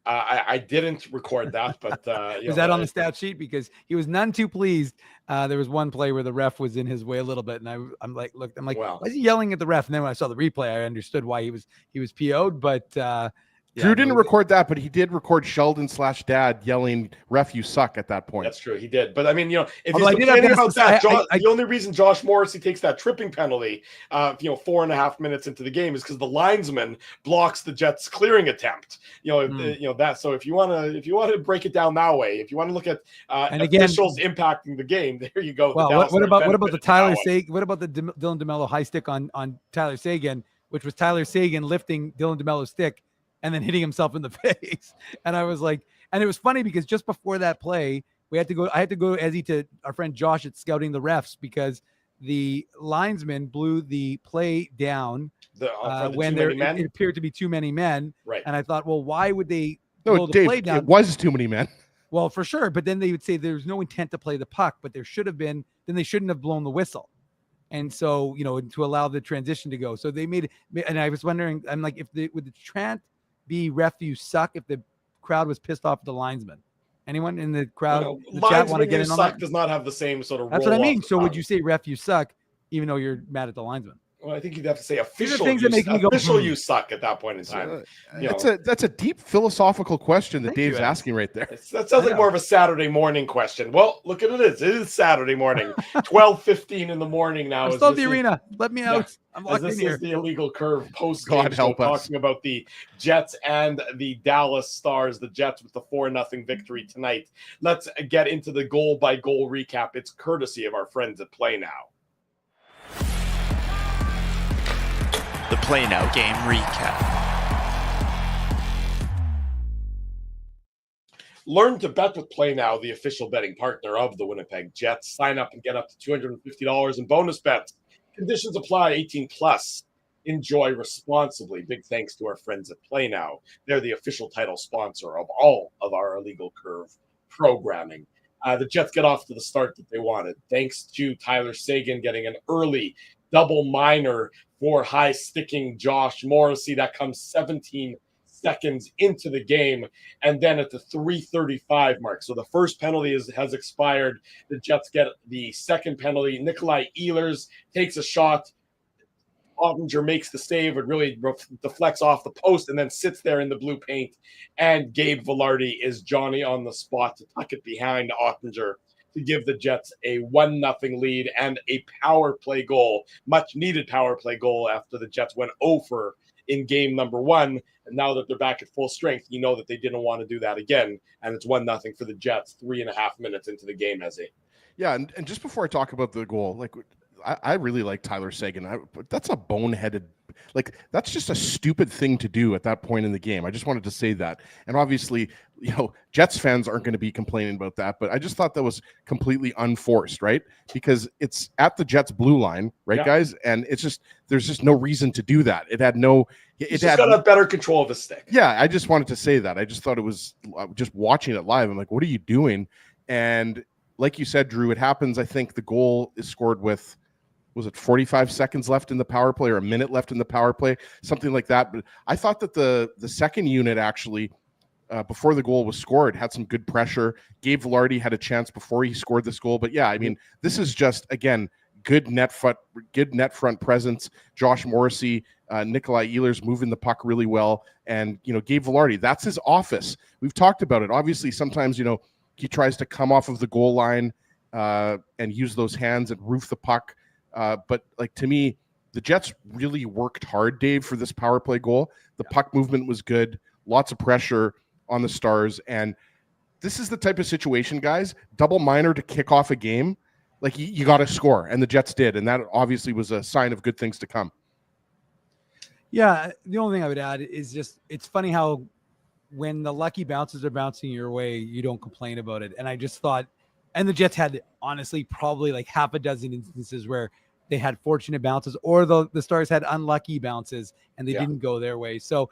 I didn't record that, but was that on the stat sheet? Because he was none too pleased. There was one play where the ref was in his way a little bit, and I'm like, why is he yelling at the ref? And then when I saw the replay, I understood why he was PO'd. But Drew didn't record that, but he did record Sheldon/Dad yelling, "Ref, you suck" at that point. That's true, he did. But I mean, if he's complaining about that, the only reason Josh Morrissey takes that tripping penalty, 4.5 minutes into the game, is because the linesman blocks the Jets' clearing attempt. That. So if you want to break it down that way, if you want to look at officials impacting the game, there you go. Well, what about the Tyler Sagan? What about the Dylan DeMello high stick on Tyler Sagan, which was Tyler Sagan lifting Dylan DeMello's stick and then hitting himself in the face? And I was like, and it was funny because just before that play, I had to go Ezzy to our friend Josh at Scouting the Refs, because the linesman blew the play down when it appeared to be too many men. Right. And I thought, well, why would they blow the Dave, play down? It was too many men. Well, for sure. But then they would say there's no intent to play the puck, but there should have been, then they shouldn't have blown the whistle. And so, to allow the transition to go. So they made it. And I was wondering, I'm like, would the Trant be ref you suck if the crowd was pissed off at the linesman? Anyone in the crowd, the chat want to get in on that? Does not have the same sort of. That's what I mean. So would you say ref you suck, even though you're mad at the linesman? Well, I think you'd have to say official. Things that make me go, you suck at that point in time. That's a deep philosophical question that Dave's asking right there. That sounds like more of a Saturday morning question. Well, look at it. It is Saturday morning, 12:15 in the morning now. I'm still at the arena. Let me out. Yeah. I'm locked in here. This is the Illegal Curve post-game show talking about the Jets and the Dallas Stars. The Jets with the 4-0 victory tonight. Let's get into the goal-by-goal recap. It's courtesy of our friends at Play Now. The Play Now game recap. Learn to bet with Play Now, the official betting partner of the Winnipeg Jets. Sign up and get up to $250 in bonus bets. Conditions apply. 18 plus. Enjoy responsibly. Big thanks to our friends at Play Now. They're the official title sponsor of all of our Illegal Curve programming. The Jets get off to the start that they wanted, thanks to Tyler Sagan getting an early double minor for high sticking Josh Morrissey. That comes 17 seconds into the game, and then at the 3:35 mark. So the first penalty has expired. The Jets get the second penalty. Nikolai Ehlers takes a shot. Ottinger makes the save. It really deflects off the post and then sits there in the blue paint. And Gabe Vilardi is Johnny on the spot to tuck it behind Ottinger to give the Jets a 1-0 lead and a power play goal, much needed power play goal after the Jets went over in game number 1. And now that they're back at full strength, you know that they didn't want to do that again. And it's 1-0 for the Jets 3.5 minutes into the game, Ezzy. Yeah, and just before I talk about the goal, like I really like Tyler Seguin. That's a boneheaded, like that's just a stupid thing to do at that point in the game. I just wanted to say that. And obviously, Jets fans aren't going to be complaining about that, but I just thought that was completely unforced, right? Because it's at the Jets blue line, right, guys? And it's just, there's just no reason to do that. It had no, He's just got a better control of his stick. Yeah, I just wanted to say that. I just thought it was just watching it live. I'm like, what are you doing? And like you said, Drew, it happens. I think the goal is scored with, was it 45 seconds left in the power play or a minute left in the power play, something like that. But I thought that the second unit actually, before the goal was scored, had some good pressure. Gabe Vilardi had a chance before he scored this goal. But yeah, I mean, this is just, again, good net front presence. Josh Morrissey, Nikolai Ehlers moving the puck really well. And, Gabe Vilardi, that's his office. We've talked about it. Obviously, sometimes, he tries to come off of the goal line and use those hands and roof the puck. But like, to me, the Jets really worked hard, Dave, for this power play goal. The puck movement was good, lots of pressure on the Stars. And this is the type of situation, guys, double minor to kick off a game. Like, you got to score, and the Jets did. And that obviously was a sign of good things to come. Yeah, the only thing I would add is just, it's funny how when the lucky bounces are bouncing your way, you don't complain about it. And I just thought, and the Jets had honestly probably like half a dozen instances where they had fortunate bounces, or the Stars had unlucky bounces and they didn't go their way. So,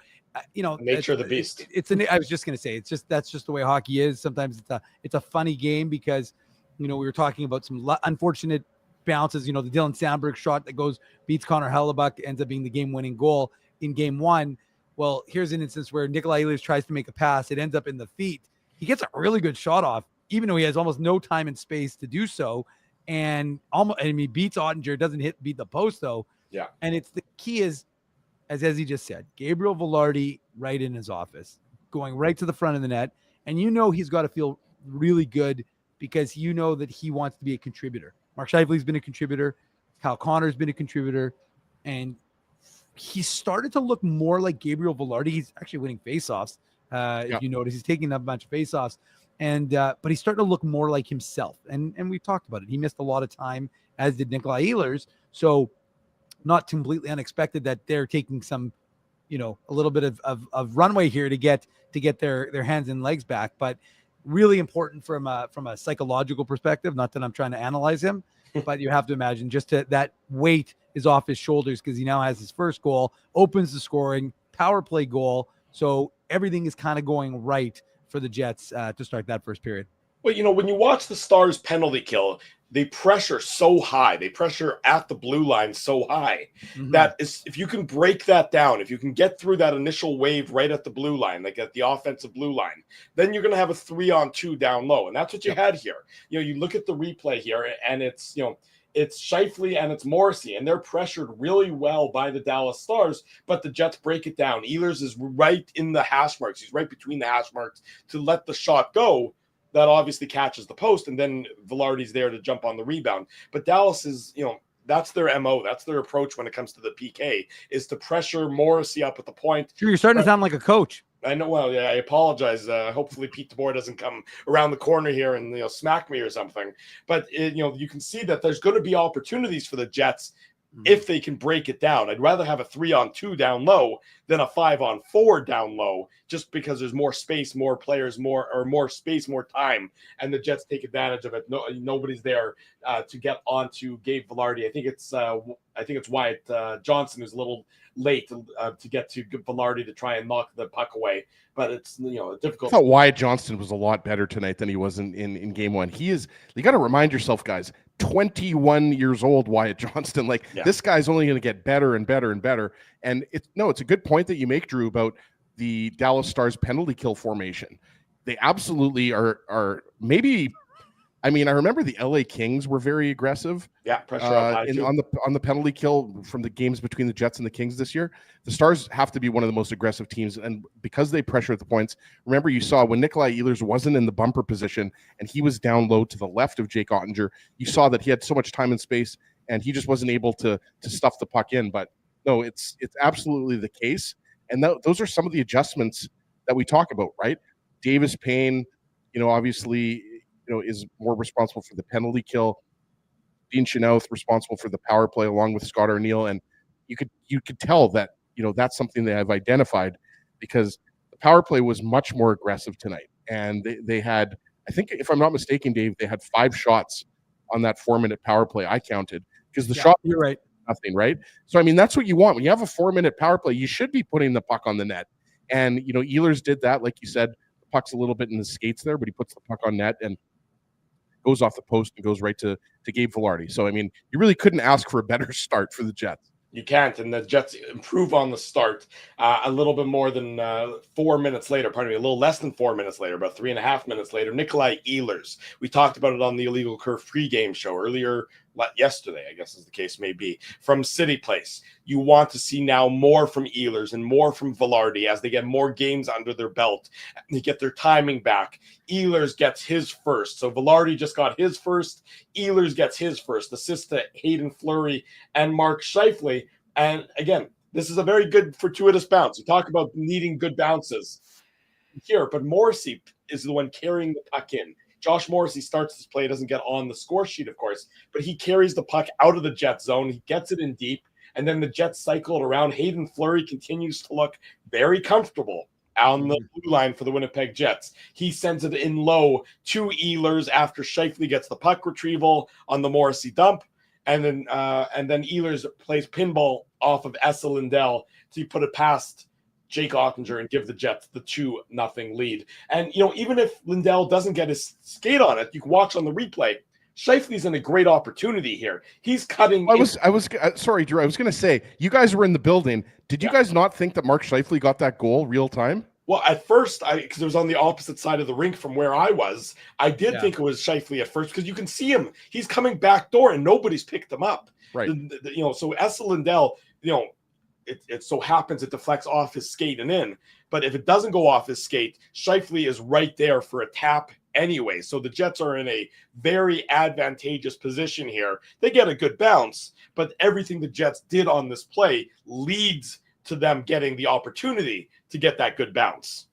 nature of the beast. I was just going to say, that's just the way hockey is. Sometimes it's a funny game because, we were talking about some unfortunate bounces, the Dylan Sandberg shot that beats Connor Hellebuyck, ends up being the game-winning goal in game 1. Well, here's an instance where Nikolai Ehlers tries to make a pass. It ends up in the feet. He gets a really good shot off, even though he has almost no time and space to do so. And he beats Ottinger, doesn't beat the post though. Yeah. And it's the key is, as he just said, Gabriel Vilardi right in his office, going right to the front of the net. And he's got to feel really good because that he wants to be a contributor. Mark Scheifele's been a contributor. Kyle Connor's been a contributor. And he started to look more like Gabriel Vilardi. He's actually winning faceoffs. If you notice, he's taking a bunch of faceoffs. And but he's starting to look more like himself. And we've talked about it. He missed a lot of time, as did Nikolai Ehlers. So not completely unexpected that they're taking some, a little bit of runway here to get their hands and legs back. But really important from a psychological perspective. Not that I'm trying to analyze him, but you have to imagine just that weight is off his shoulders because he now has his first goal, opens the scoring, power play goal. So everything is kind of going right for the Jets to start that first period. Well, when you watch the Stars penalty kill, they pressure so high. They pressure at the blue line so high that if you can break that down, if you can get through that initial wave right at the blue line, like at the offensive blue line, then you're going to have a 3-on-2 down low. And that's what you had here. You look at the replay here and it's Scheifele and it's Morrissey, and they're pressured really well by the Dallas Stars, but the Jets break it down. Ehlers is right in the hash marks. He's right between the hash marks to let the shot go. That obviously catches the post, and then Vilardi's there to jump on the rebound. But Dallas is, that's their MO. That's their approach when it comes to the PK, is to pressure Morrissey up at the point. Sure, you're starting to sound like a coach. I know. Well, yeah, I apologize. Hopefully Pete DeBoer doesn't come around the corner here and smack me or something. But you can see that there's going to be opportunities for the Jets if they can break it down. I'd rather have a 3-on-2 down low than a 5-on-4 down low, just because there's more space, more players, more space, more time, and the Jets take advantage of it. Nobody's there to get onto Gabe Vilardi. I think it's Wyatt Johnson who's a little late to get to Vilardi to try and knock the puck away. But it's difficult. I thought Wyatt Johnston was a lot better tonight than he was in game 1. You got to remind yourself, guys, 21 years old, Wyatt Johnston. Like this guy's only going to get better and better and better. And it's a good point that you make, Drew, about the Dallas Stars penalty kill formation. They absolutely are maybe. I mean, I remember the LA Kings were very aggressive. Yeah, pressure up high too. on the penalty kill from the games between the Jets and the Kings this year. The Stars have to be one of the most aggressive teams, and because they pressure at the points. Remember, you saw when Nikolai Ehlers wasn't in the bumper position and he was down low to the left of Jake Ottinger. You saw that he had so much time and space, and he just wasn't able to stuff the puck in. But no, it's absolutely the case, and those are some of the adjustments that we talk about, right? Davis Payne, obviously. Is more responsible for the penalty kill. Dean Chenoweth responsible for the power play along with Scott Arniel. And you could tell that, that's something they have identified because the power play was much more aggressive tonight. And they had, I think, if I'm not mistaken, Dave, they had 5 shots on that 4-minute power play. I counted because the shot, you're right. Nothing, right? So, I mean, that's what you want. When you have a 4-minute power play, you should be putting the puck on the net. And, Ehlers did that. Like you said, the puck's a little bit in the skates there, but he puts the puck on net and goes off the post and goes right to Gabe Vilardi. So, I mean, you really couldn't ask for a better start for the Jets. You can't, and the Jets improve on the start a little bit more than 4 minutes later. Pardon me, a little less than 4 minutes later, about 3.5 minutes later. Nikolai Ehlers. We talked about it on the Illegal Curve pregame show earlier yesterday, I guess as the case may be, from City Place. You want to see now more from Ehlers and more from Vilardi as they get more games under their belt. They get their timing back. Ehlers gets his first. So Vilardi just got his first. Ehlers gets his first. Assist to Hayden Fleury and Mark Scheifele. And again, this is a very good fortuitous bounce. You talk about needing good bounces here, but Morrissey is the one carrying the puck in. Josh Morrissey starts this play, doesn't get on the score sheet, of course, but he carries the puck out of the Jets zone. He gets it in deep, and then the Jets cycle it around. Hayden Fleury continues to look very comfortable on the blue line for the Winnipeg Jets. He sends it in low to Ehlers after Scheifele gets the puck retrieval on the Morrissey dump, and then Ehlers plays pinball off of Esa Lindell to put it past Jake Ottinger and give the Jets the 2-0 lead. And, even if Lindell doesn't get his skate on it, you can watch on the replay. Scheifele's in a great opportunity here. He's cutting. Sorry, Drew. I was going to say, you guys were in the building. Did you guys not think that Mark Scheifele got that goal real time? Well, at first, because it was on the opposite side of the rink from where I was, I did think it was Scheifele at first because you can see him. He's coming back door and nobody's picked him up. Right. So Esa Lindell, it so happens it deflects off his skate and in. But if it doesn't go off his skate, Scheifele is right there for a tap anyway. So the Jets are in a very advantageous position here. They get a good bounce, but everything the Jets did on this play leads to them getting the opportunity to get that good bounce.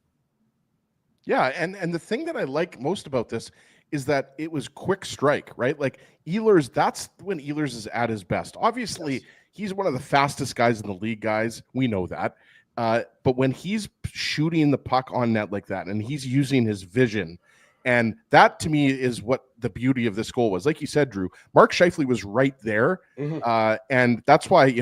Yeah, and the thing that I like most about this is that it was quick strike, right? Like Ehlers, that's when Ehlers is at his best. Obviously, he's one of the fastest guys in the league, guys. We know that. But when he's shooting the puck on net like that and he's using his vision, and that to me is what the beauty of this goal was. Like you said, Drew, Mark Scheifele was right there. And that's why,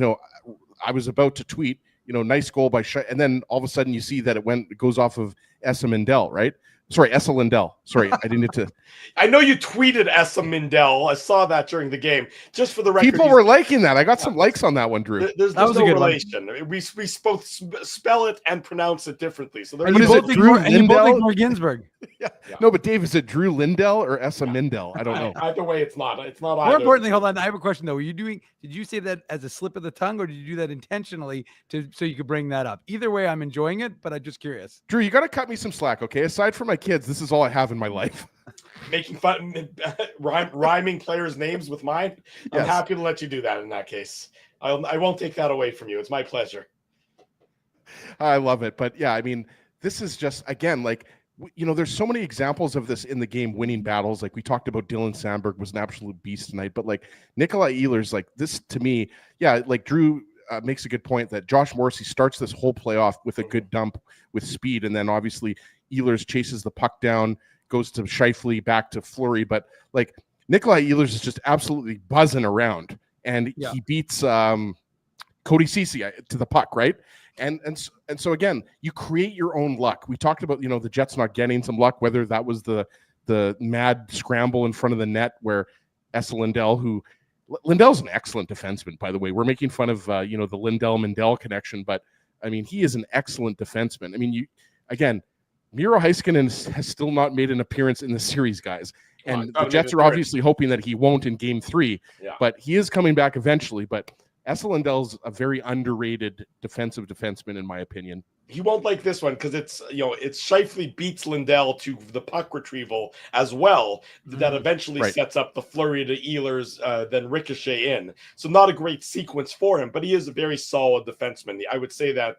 I was about to tweet, nice goal by Scheifele. And then all of a sudden you see that it goes off of Esa Lindell, right? Sorry, Esa Lindell. Sorry, I didn't get to. I know you tweeted Esa Lindell. I saw that during the game. Just for the record, people were liking that. I got some likes on that one, Drew. There's no relation. We both spell it and pronounce it differently. So you both think more Ginsburg. Yeah. No, but Dave, is it Drew Lindell or Esa Lindell? I don't know. Either way, it's not. It's not. More importantly, hold on. I have a question though. Did you say that as a slip of the tongue, or did you do that intentionally so you could bring that up? Either way, I'm enjoying it, but I'm just curious. Drew, you got to cut me some slack, okay? Aside from my kids, this is all I have in my life. Making fun, rhyming players' names with mine. I'm happy to let you do that in that case. I won't take that away from you. It's my pleasure. I love it. But yeah, I mean, this is just, again, like, there's so many examples of this in the game, winning battles. Like we talked about, Dylan Sandberg was an absolute beast tonight. But like Nikolai Ehlers, like this to me, like Drew makes a good point that Josh Morrissey starts this whole playoff with a good dump with speed. And then obviously Ehlers chases the puck down, goes to Scheifele, back to Fleury. But like Nikolai Ehlers is just absolutely buzzing around. And he beats Cody Ceci to the puck, right? And so again, you create your own luck. We talked about, the Jets not getting some luck, whether that was the mad scramble in front of the net where Lindell, who Lindell's an excellent defenseman, by the way. We're making fun of the Lindell-Mindell connection, but I mean, he is an excellent defenseman. I mean, Miro Heiskanen has still not made an appearance in the series, guys. And the Jets are obviously hoping that he won't in Game 3, but he is coming back eventually. But Lindell's a very underrated defensive defenseman, in my opinion. He won't like this one because it's Scheifele beats Lindell to the puck retrieval as well. That eventually sets up the flurry to Ehlers, then ricochet in. So not a great sequence for him, but he is a very solid defenseman. I would say that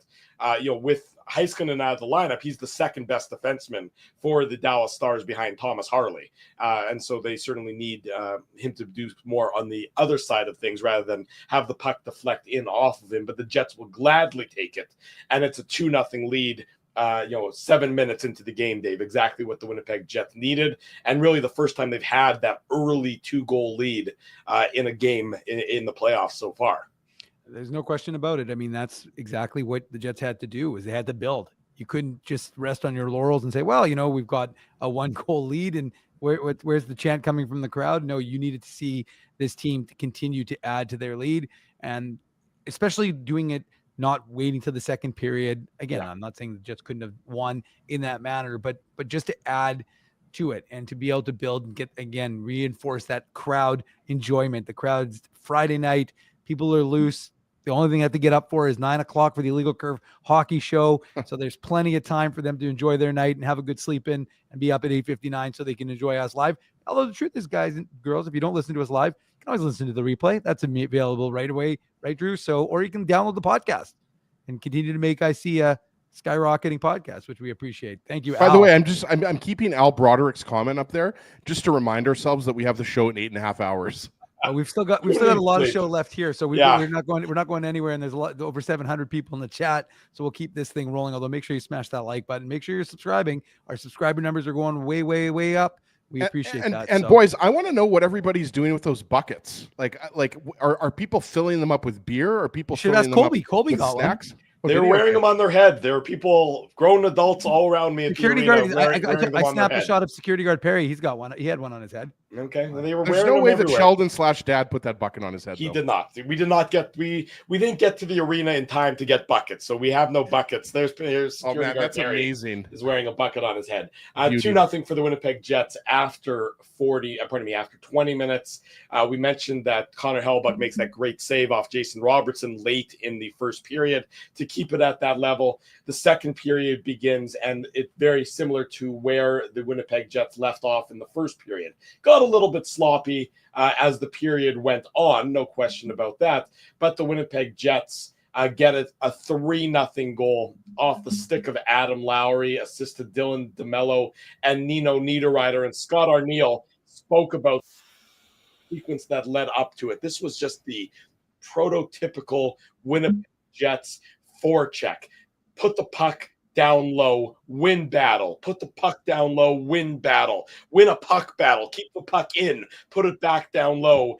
with Heiskanen out of the lineup, he's the second best defenseman for the Dallas Stars behind Thomas Harley. And so they certainly need him to do more on the other side of things rather than have the puck deflect in off of him. But the Jets will gladly take it. And it's a 2-0 lead, 7 minutes into the game, Dave, exactly what the Winnipeg Jets needed. And really the first time they've had that early 2-goal lead in a game in the playoffs so far. There's no question about it. I mean, that's exactly what the Jets had to do, is they had to build. You couldn't just rest on your laurels and say, well, we've got a 1-goal lead and where's the chant coming from the crowd? No, you needed to see this team to continue to add to their lead, and especially doing it, not waiting till the second period. Again, I'm not saying the Jets couldn't have won in that manner, but just to add to it and to be able to build and reinforce that crowd enjoyment. The crowd's Friday night, people are loose. The only thing I have to get up for is 9:00 for the Illegal Curve hockey show. So there's plenty of time for them to enjoy their night and have a good sleep in and be up at 8:59 so they can enjoy us live. Although the truth is, guys and girls, if you don't listen to us live, you can always listen to the replay. That's available right away, right, Drew? Or you can download the podcast and continue to make IC a skyrocketing podcast, which we appreciate. Thank you, Al. By the way, I'm keeping Al Broderick's comment up there just to remind ourselves that we have the show in 8.5 hours. We've still got a lot of show left here, so we're not going anywhere. And there's over 700 people in the chat, so we'll keep this thing rolling. Although make sure you smash that like button. Make sure you're subscribing. Our subscriber numbers are going way, way, way up. We appreciate that. And boys, I want to know what everybody's doing with those buckets. Like are people filling them up with beer? Or are people should filling ask them Colby. up Colby with got snacks? one. They're wearing them on their head. There are people, grown adults all around me. Security guard. I snapped a shot of security guard Perry. He's got one. He had one on his head. Okay, they were There's wearing no way them that everywhere. Sheldon/Dad put that bucket on his head. He did not. We did not get. We didn't get to the arena in time to get buckets, so we have no buckets. There's Oh man, that's Perry amazing. is wearing a bucket on his head. Beauty. 2-0 for the Winnipeg Jets after 20 minutes. We mentioned that Connor Hellebuyck makes that great save off Jason Robertson late in the first period to keep it at that level. The second period begins, and it's very similar to where the Winnipeg Jets left off in the first period. Got a little bit sloppy as the period went on, no question about that. But the Winnipeg Jets get a 3-0 goal off the stick of Adam Lowry, assisted Dylan DeMello and Nino Niederreiter. And Scott Arniel spoke about the sequence that led up to it. This was just the prototypical Winnipeg Jets forecheck. Put the puck down low, win battle. Put the puck down low, win battle. Win a puck battle. Keep the puck in. Put it back down low.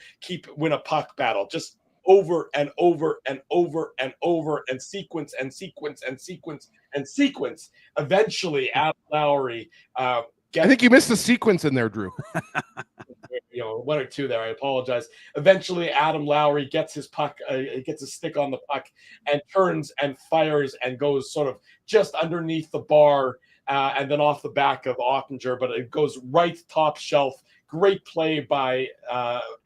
Win a puck battle. Just over and over and over and over and sequence and sequence and sequence and sequence. Eventually, Adam Lowry I think you missed the sequence in there, Drew. One or two there. I apologize. Eventually, Adam Lowry gets his puck, gets his stick on the puck, and turns and fires and goes sort of just underneath the bar, and then off the back of Ottinger, but it goes right top shelf. Great play by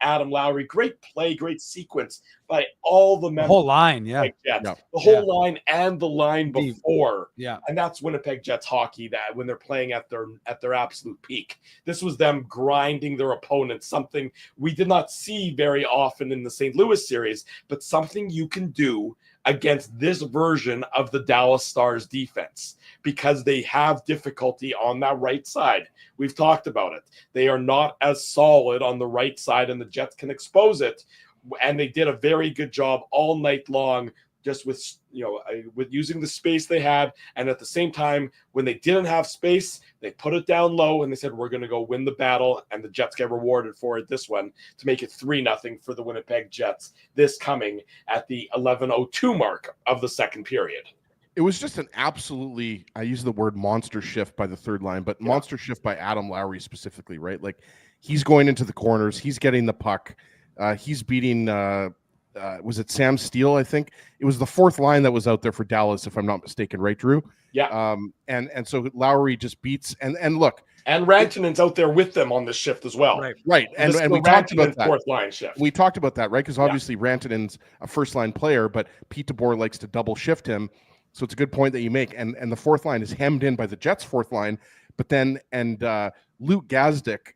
Adam Lowry. Great play, great sequence by all the members. The whole line, The whole line and the line before. Yeah. And that's Winnipeg Jets hockey, that when they're playing at their absolute peak. This was them grinding their opponents, something we did not see very often in the St. Louis series, but something you can do against this version of the Dallas Stars defense, because they have difficulty on that right side. We've talked about it. They are not as solid on the right side, and the Jets can expose it. And they did a very good job all night long, just with using the space they had. And at the same time, when they didn't have space, they put it down low and they said, we're going to go win the battle. And the Jets get rewarded for it this one to make it 3-0 for the Winnipeg Jets, this coming at the 11:02 mark of the second period. It was just an absolutely, I use the word monster shift by the third line, but monster shift by Adam Lowry specifically, right? Like he's going into the corners, he's getting the puck, he's beating, was it Sam Steele? I think it was the fourth line that was out there for Dallas, if I'm not mistaken, right, Drew? Yeah. And so Lowry just beats, and look. And Rantanen's out there with them on the shift as well. Right. And we talked about that. Fourth line shift. We talked about that, right? Because obviously Rantanen's a first line player, but Pete DeBoer likes to double shift him. So it's a good point that you make. And the fourth line is hemmed in by the Jets' fourth line. But then, Luke Gazdick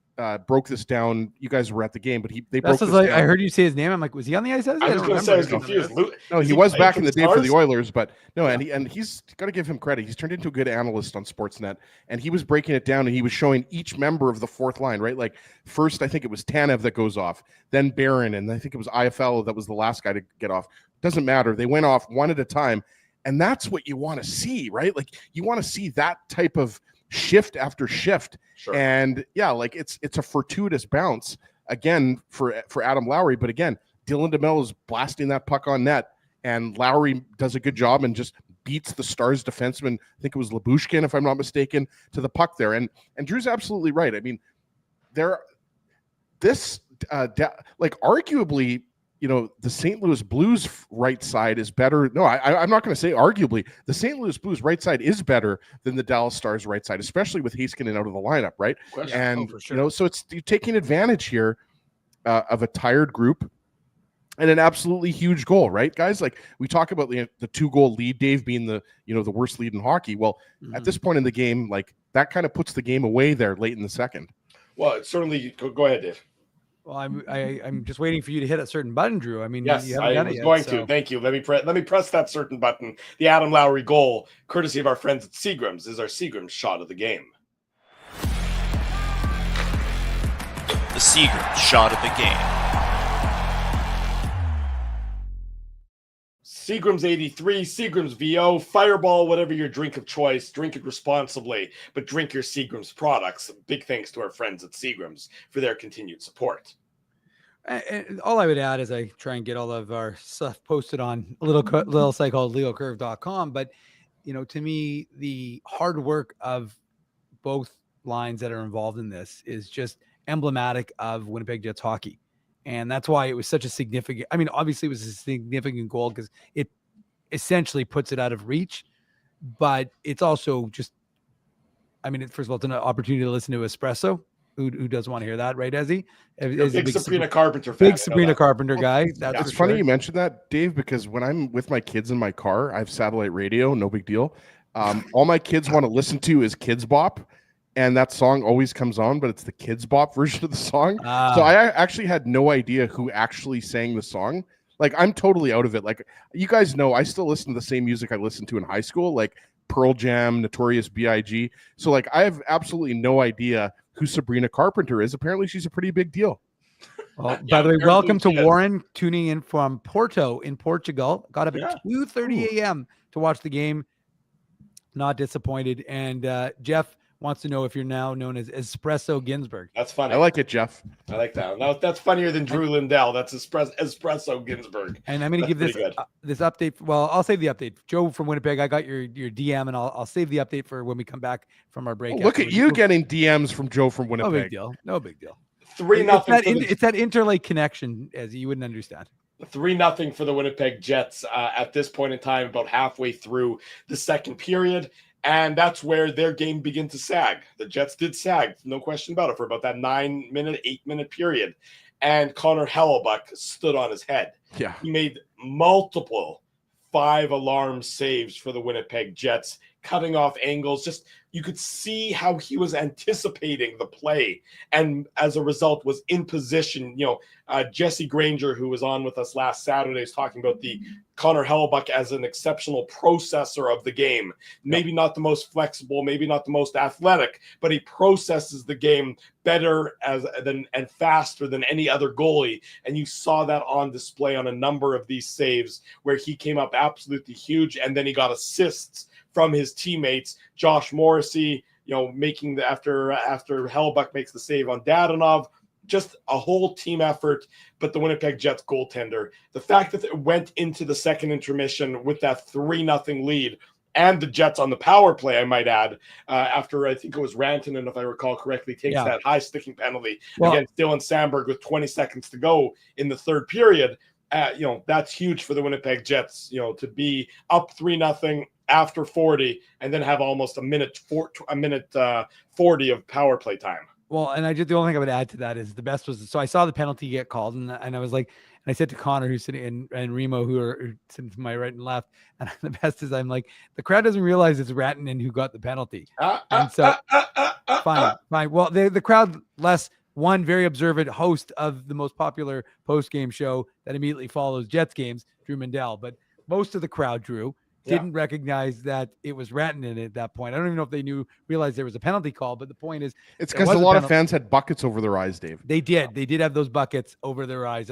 broke this down. You guys were at the game, but they broke this down. I heard you say his name. I'm like, was he on the ice? I was going to say I was confused. No, he was back in the day for the Oilers, but no, and he's got to give him credit. He's turned into a good analyst on Sportsnet, and he was breaking it down, and he was showing each member of the fourth line, right? Like first, I think it was Tanev that goes off, then Barron, and I think it was IFL that was the last guy to get off. Doesn't matter. They went off one at a time, and that's what you want to see, right? Like you want to see that type of shift after shift. Sure. And yeah, like it's a fortuitous bounce again for Adam Lowry, but again, Dylan DeMello is blasting that puck on net, and Lowry does a good job and just beats the Stars defenseman. I think it was Labushkin, if I'm not mistaken, to the puck there. And Drew's absolutely right. I mean, arguably, the St. Louis Blues right side is better. No, I'm not going to say arguably. The St. Louis Blues right side is better than the Dallas Stars right side, especially with Heiskanen out of the lineup, right? And, for sure. So you're taking advantage here of a tired group and an absolutely huge goal, right, guys? Like we talk about the 2-goal lead, Dave being the worst lead in hockey. Well, at this point in the game, like that kind of puts the game away there late in the second. Well, it's certainly go ahead, Dave. Well, I'm just waiting for you to hit a certain button, Drew. I mean, yes, you haven't I done was it yet, going so. to. Thank you. Let me press that certain button. The Adam Lowry goal, courtesy of our friends at Serums, is our Serums shot of the game. The Serums shot of the game. Seagram's 83, Seagram's VO, Fireball, whatever your drink of choice. Drink it responsibly, but drink your Seagram's products. Big thanks to our friends at Seagram's for their continued support. And all I would add is I try and get all of our stuff posted on a little site called leocurve.com. But, to me, the hard work of both lines that are involved in this is just emblematic of Winnipeg Jets hockey. And that's why it was such a significant, obviously it was a significant goal because it essentially puts it out of reach, but it's also just, first of all, it's an opportunity to listen to Espresso. Who doesn't want to hear that, right, Ezzy? Big Sabrina Carpenter fan. Big Sabrina Carpenter guy. It's funny you mentioned that, Dave, because when I'm with my kids in my car, I have satellite radio, no big deal. All my kids want to listen to is Kids Bop. And that song always comes on, but it's the Kids Bop version of the song. So I actually had no idea who actually sang the song. Like, I'm totally out of it. Like, you guys know, I still listen to the same music I listened to in high school, like Pearl Jam, Notorious B.I.G. So, like, I have absolutely no idea who Sabrina Carpenter is. Apparently, she's a pretty big deal. Well, by the way, welcome to Warren, tuning in from Porto in Portugal. Got up at 2:30 a.m. to watch the game. Not disappointed. And Jeff wants to know if you're now known as Espresso Ginsburg. That's funny. I like it, Jeff. I like that. Now that's funnier than Drew Lindell. That's Espresso Ginsburg. And I'm going to give this update. Well, I'll save the update. Joe from Winnipeg, I got your DM, and I'll save the update for when we come back from our break. Look at you getting DMs from Joe from Winnipeg. No big deal. No big deal. 3-0. It's that interlake connection, as you wouldn't understand. 3-0 for the Winnipeg Jets at this point in time, about halfway through the second period. And that's where their game began to sag. The Jets did sag, no question about it, for about that 8-minute period. And Connor Hellebuyck stood on his head. Yeah. He made multiple 5-alarm saves for the Winnipeg Jets, cutting off angles. Just you could see how he was anticipating the play, and as a result was in position. Jesse Granger, who was on with us last Saturday, is talking about the Connor Hellebuyck as an exceptional processor of the game. Maybe not the most flexible, maybe not the most athletic, but he processes the game better and faster than any other goalie. And you saw that on display on a number of these saves where he came up absolutely huge, and then he got assists from his teammates. Josh Morrissey, making after Hellebuyck makes the save on Dadonov. Just a whole team effort, but the Winnipeg Jets goaltender, the fact that it went into the second intermission with that 3-0 lead and the Jets on the power play, I might add, after I think it was Rantanen, if I recall correctly, takes that high sticking penalty against Dylan Sandberg with 20 seconds to go in the third period. That's huge for the Winnipeg Jets, to be up 3-0 after 40 and then have almost a minute 40 of power play time. Well, and the only thing I would add to that is the best was, so I saw the penalty get called, and I was like, and I said to Connor, who's sitting, and Remo, who are sitting to my right and left, and the best is, I'm like, the crowd doesn't realize it's Rantanen who got the penalty. And so, fine. Well, the crowd, less one very observant host of the most popular post-game show that immediately follows Jets games, Drew Mandel, but most of the crowd, Drew, didn't recognize that it was Rantanen at that point. I don't even know if they realized there was a penalty call, but the point is, it's because a lot of fans had buckets over their eyes, Dave. They did have those buckets over their eyes.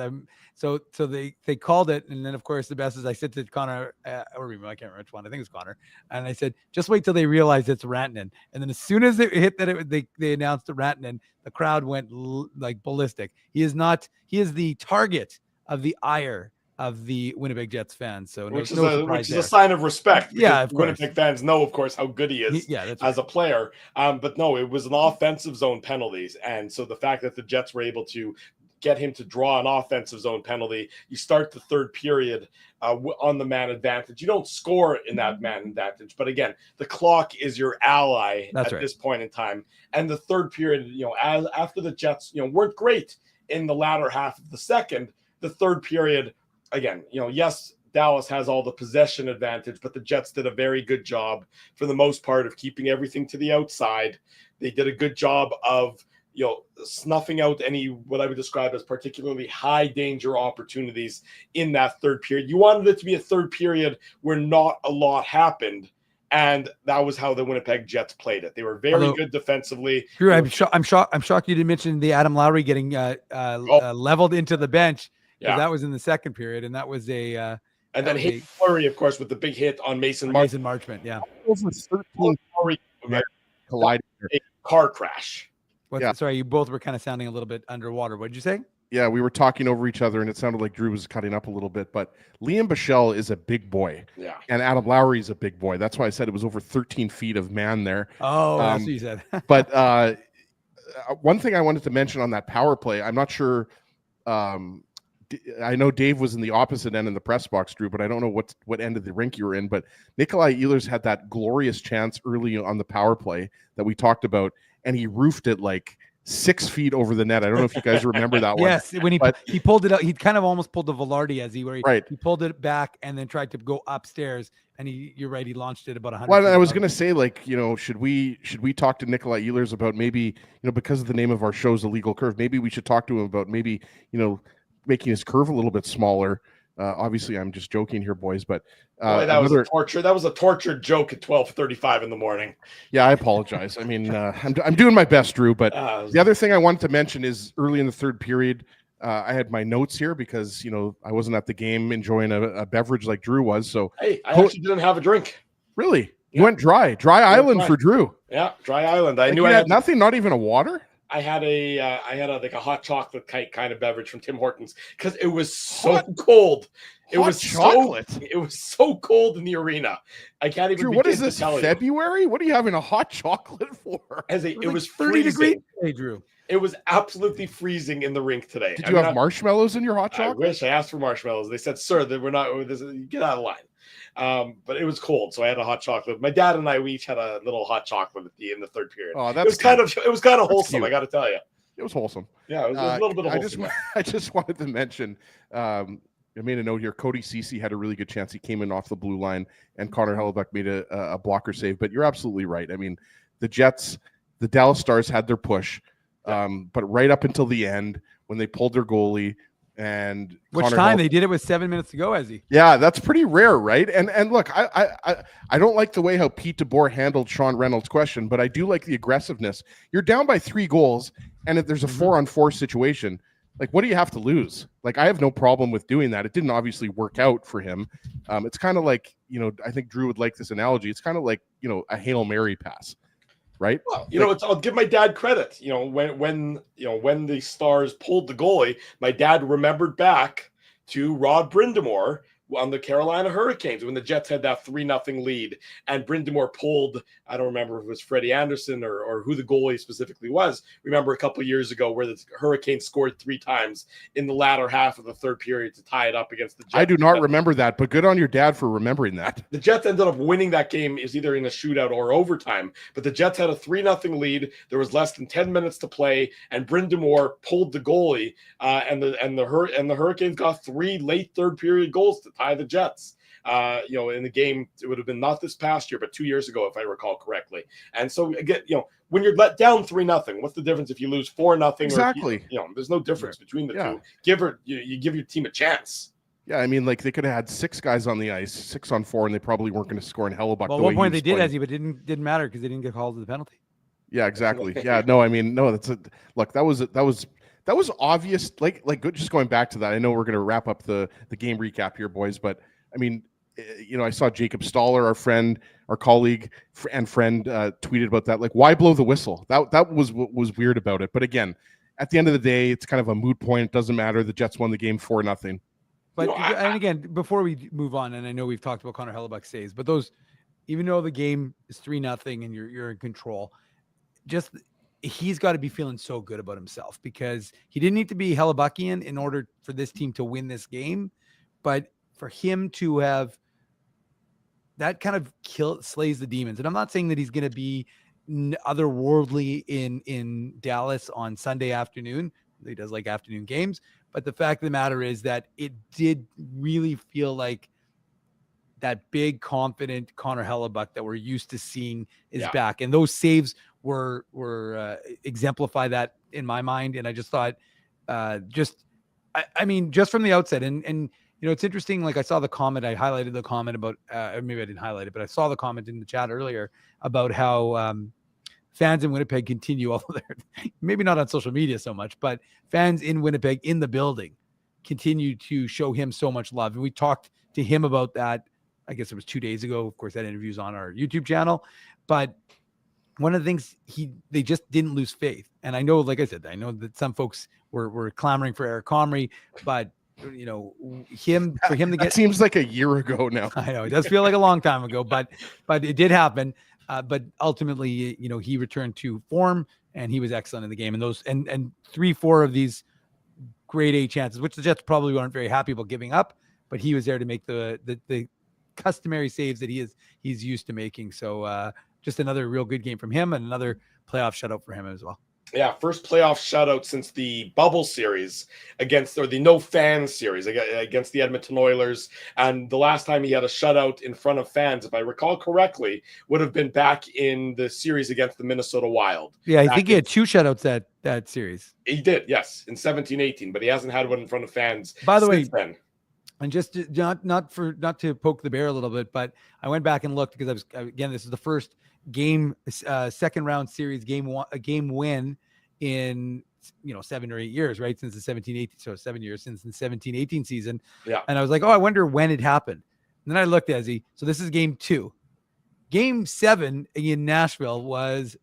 So they called it, and then of course the best is, I said to Connor or Remo, I can't remember which one, I think it was Connor, and I said, just wait till they realize it's Rantanen. And then as soon as it hit that they announced the Rantanen, the crowd went like ballistic. He is the target of the ire of the Winnipeg Jets fans. So which is a sign of respect. Yeah, of course. Winnipeg fans know, of course, how good he is as a player. But no, it was an offensive zone penalties. And so the fact that the Jets were able to get him to draw an offensive zone penalty, you start the third period on the man advantage. You don't score in that man advantage. But again, the clock is your ally this point in time. And the third period, after the Jets, weren't great in the latter half of the second, the third period, again, yes, Dallas has all the possession advantage, but the Jets did a very good job for the most part of keeping everything to the outside. They did a good job of, snuffing out any, what I would describe as particularly high danger opportunities in that third period. You wanted it to be a third period where not a lot happened. And that was how the Winnipeg Jets played it. They were very good defensively. Drew, I'm shocked you didn't mention the Adam Lowry getting leveled into the bench. Yeah, that was in the second period, and that was and then Hayden Fleury, of course, with the big hit on Mason Marchment. Yeah, over 13 collided. A car crash. Sorry, you both were kind of sounding a little bit underwater. What did you say? Yeah, we were talking over each other, and it sounded like Drew was cutting up a little bit. But Liam Bichelle is a big boy, and Adam Lowry is a big boy. That's why I said it was over 13 feet of man there. Oh, that's what you said. But one thing I wanted to mention on that power play, I'm not sure. I know Dave was in the opposite end in the press box, Drew, but I don't know what end of the rink you were in. But Nikolai Ehlers had that glorious chance early on the power play that we talked about, and he roofed it like 6 feet over the net. I don't know if you guys remember that one. Yes, when he pulled it out, he kind of almost pulled the Velarde he pulled it back and then tried to go upstairs. And you're right, he launched it about 100. Well, I was going to say, should we talk to Nikolai Ehlers about maybe, because of the name of our show's Illegal Curve, maybe we should talk to him about maybe, making his curve a little bit smaller. Obviously, I'm just joking here, boys, but that was a torture. That was a tortured joke at 12:35 in the morning. Yeah, I apologize. I mean, I'm doing my best, Drew. But the other thing I wanted to mention is early in the third period, I had my notes here because I wasn't at the game enjoying a beverage like Drew was. So hey, I actually didn't have a drink. Really? You went dry island for Drew. Yeah, dry island. I knew I had nothing, not even a water. I had a hot chocolate kind of beverage from Tim Hortons because it was so cold. It was so cold in the arena. I can't even. Drew, what is this? February? What are you having a hot chocolate for? It was 30 degrees. Hey, Drew. It was absolutely freezing in the rink today. Did you have marshmallows in your hot chocolate? I wish. I asked for marshmallows. They said, "Sir, that we're not. Get out of line." But it was cold, so I had a hot chocolate. My dad and I, we each had a little hot chocolate in the third period. Oh, it was kind of wholesome. Cute. I got to tell you, it was wholesome. Yeah, it was a little bit of wholesome. I just wanted to mention. I made a note here. Cody Ceci had a really good chance. He came in off the blue line, and Connor Hellebuyck made a blocker save. But you're absolutely right. I mean, the Dallas Stars had their push, but right up until the end when they pulled their goalie. And they did it with 7 minutes to go, Ezzy. Yeah, that's pretty rare, right? And look, I don't like the way how Pete DeBoer handled Sean Reynolds' question, but I do like the aggressiveness. You're down by 3 goals, and if there's a 4-on-4 situation, like, what do you have to lose? Like, I have no problem with doing that. It didn't obviously work out for him. It's kind of like, I think Drew would like this analogy. It's kind of like, a Hail Mary pass. Right. Well, I'll give my dad credit. When the Stars pulled the goalie, my dad remembered back to Rod Brindamore on the Carolina Hurricanes when the Jets had that 3-0 lead and Brind'Amour pulled, I don't remember if it was Freddie Anderson or who the goalie specifically was. Remember a couple of years ago where the Hurricanes scored 3 times in the latter half of the third period to tie it up against the Jets. I do not remember that, but good on your dad for remembering that. The Jets ended up winning that game is either in a shootout or overtime, but the Jets had a 3-0 lead. There was less than 10 minutes to play, and Brind'Amour pulled the goalie, and the Hurricanes got 3 late third period goals to tie the Jets. In the game, it would have been not this past year, but 2 years ago, if I recall correctly. And so again, when you're let down 3-0, what's the difference if you lose 4-0? Exactly. Or there's no difference between the two. You give your team a chance. Yeah, I mean, like they could have had 6 guys on the ice, 6 on 4, and they probably weren't going to score in Hellebuyck. Well, at one point they did, but it didn't matter because they didn't get called to the penalty. Yeah, exactly. Yeah, no, I mean, no, look, that was obvious. Like just going back to that, I know we're going to wrap up the game recap here, boys, but I mean, I saw Jacob Stoller, our friend, our colleague and friend, tweeted about that. Like, why blow the whistle? That was what was weird about it. But again, at the end of the day, it's kind of a moot point. It doesn't matter. The Jets won the game 4-0. But and again, before we move on, and I know we've talked about Connor Hellebuyck saves, but those, even though the game is 3-0 and you're in control, he's got to be feeling so good about himself because he didn't need to be Hellebuckian in order for this team to win this game, but for him to have that kind of slays the demons. And I'm not saying that he's going to be otherworldly in Dallas on Sunday afternoon. He does like afternoon games. But the fact of the matter is that it did really feel like that big, confident Connor Hellebuyck that we're used to seeing is back. And those saves were exemplify that in my mind. And I just thought, just from the outset, and it's interesting. Like I saw the comment, I highlighted the comment about, maybe I didn't highlight it, but I saw the comment in the chat earlier about how fans in Winnipeg continue, although they're maybe not on social media so much, but fans in Winnipeg in the building continue to show him so much love. And we talked to him about that, I guess it was 2 days ago. Of course, that interview's on our YouTube channel. But one of the things they just didn't lose faith. And I know, like I said, I know that some folks were clamoring for Eric Comrie, but for him to get, it seems like a year ago now. I know it does feel like a long time ago, but it did happen. But ultimately, he returned to form and he was excellent in the game. And those and 3-4 of these grade A chances, which the Jets probably weren't very happy about giving up, but he was there to make the customary saves that he's used to making. So just another real good game from him and another playoff shutout for him as well. Yeah, first playoff shutout since the bubble series the no fans series against the Edmonton Oilers. And the last time he had a shutout in front of fans, if I recall correctly, would have been back in the series against the Minnesota Wild. Yeah, I think he had 2 shutouts that series. He did, yes, in 17-18, but he hasn't had one in front of fans. By the way, then. And just not to poke the bear a little bit, but I went back and looked because this is the first game, second round series game win in 7 or 8 years, right? Since the 17-18, so 7 years since the 17-18 season. Yeah. And I was like, I wonder when it happened. And then I looked, Ezzy. So this is game 2. Game 7 in Nashville was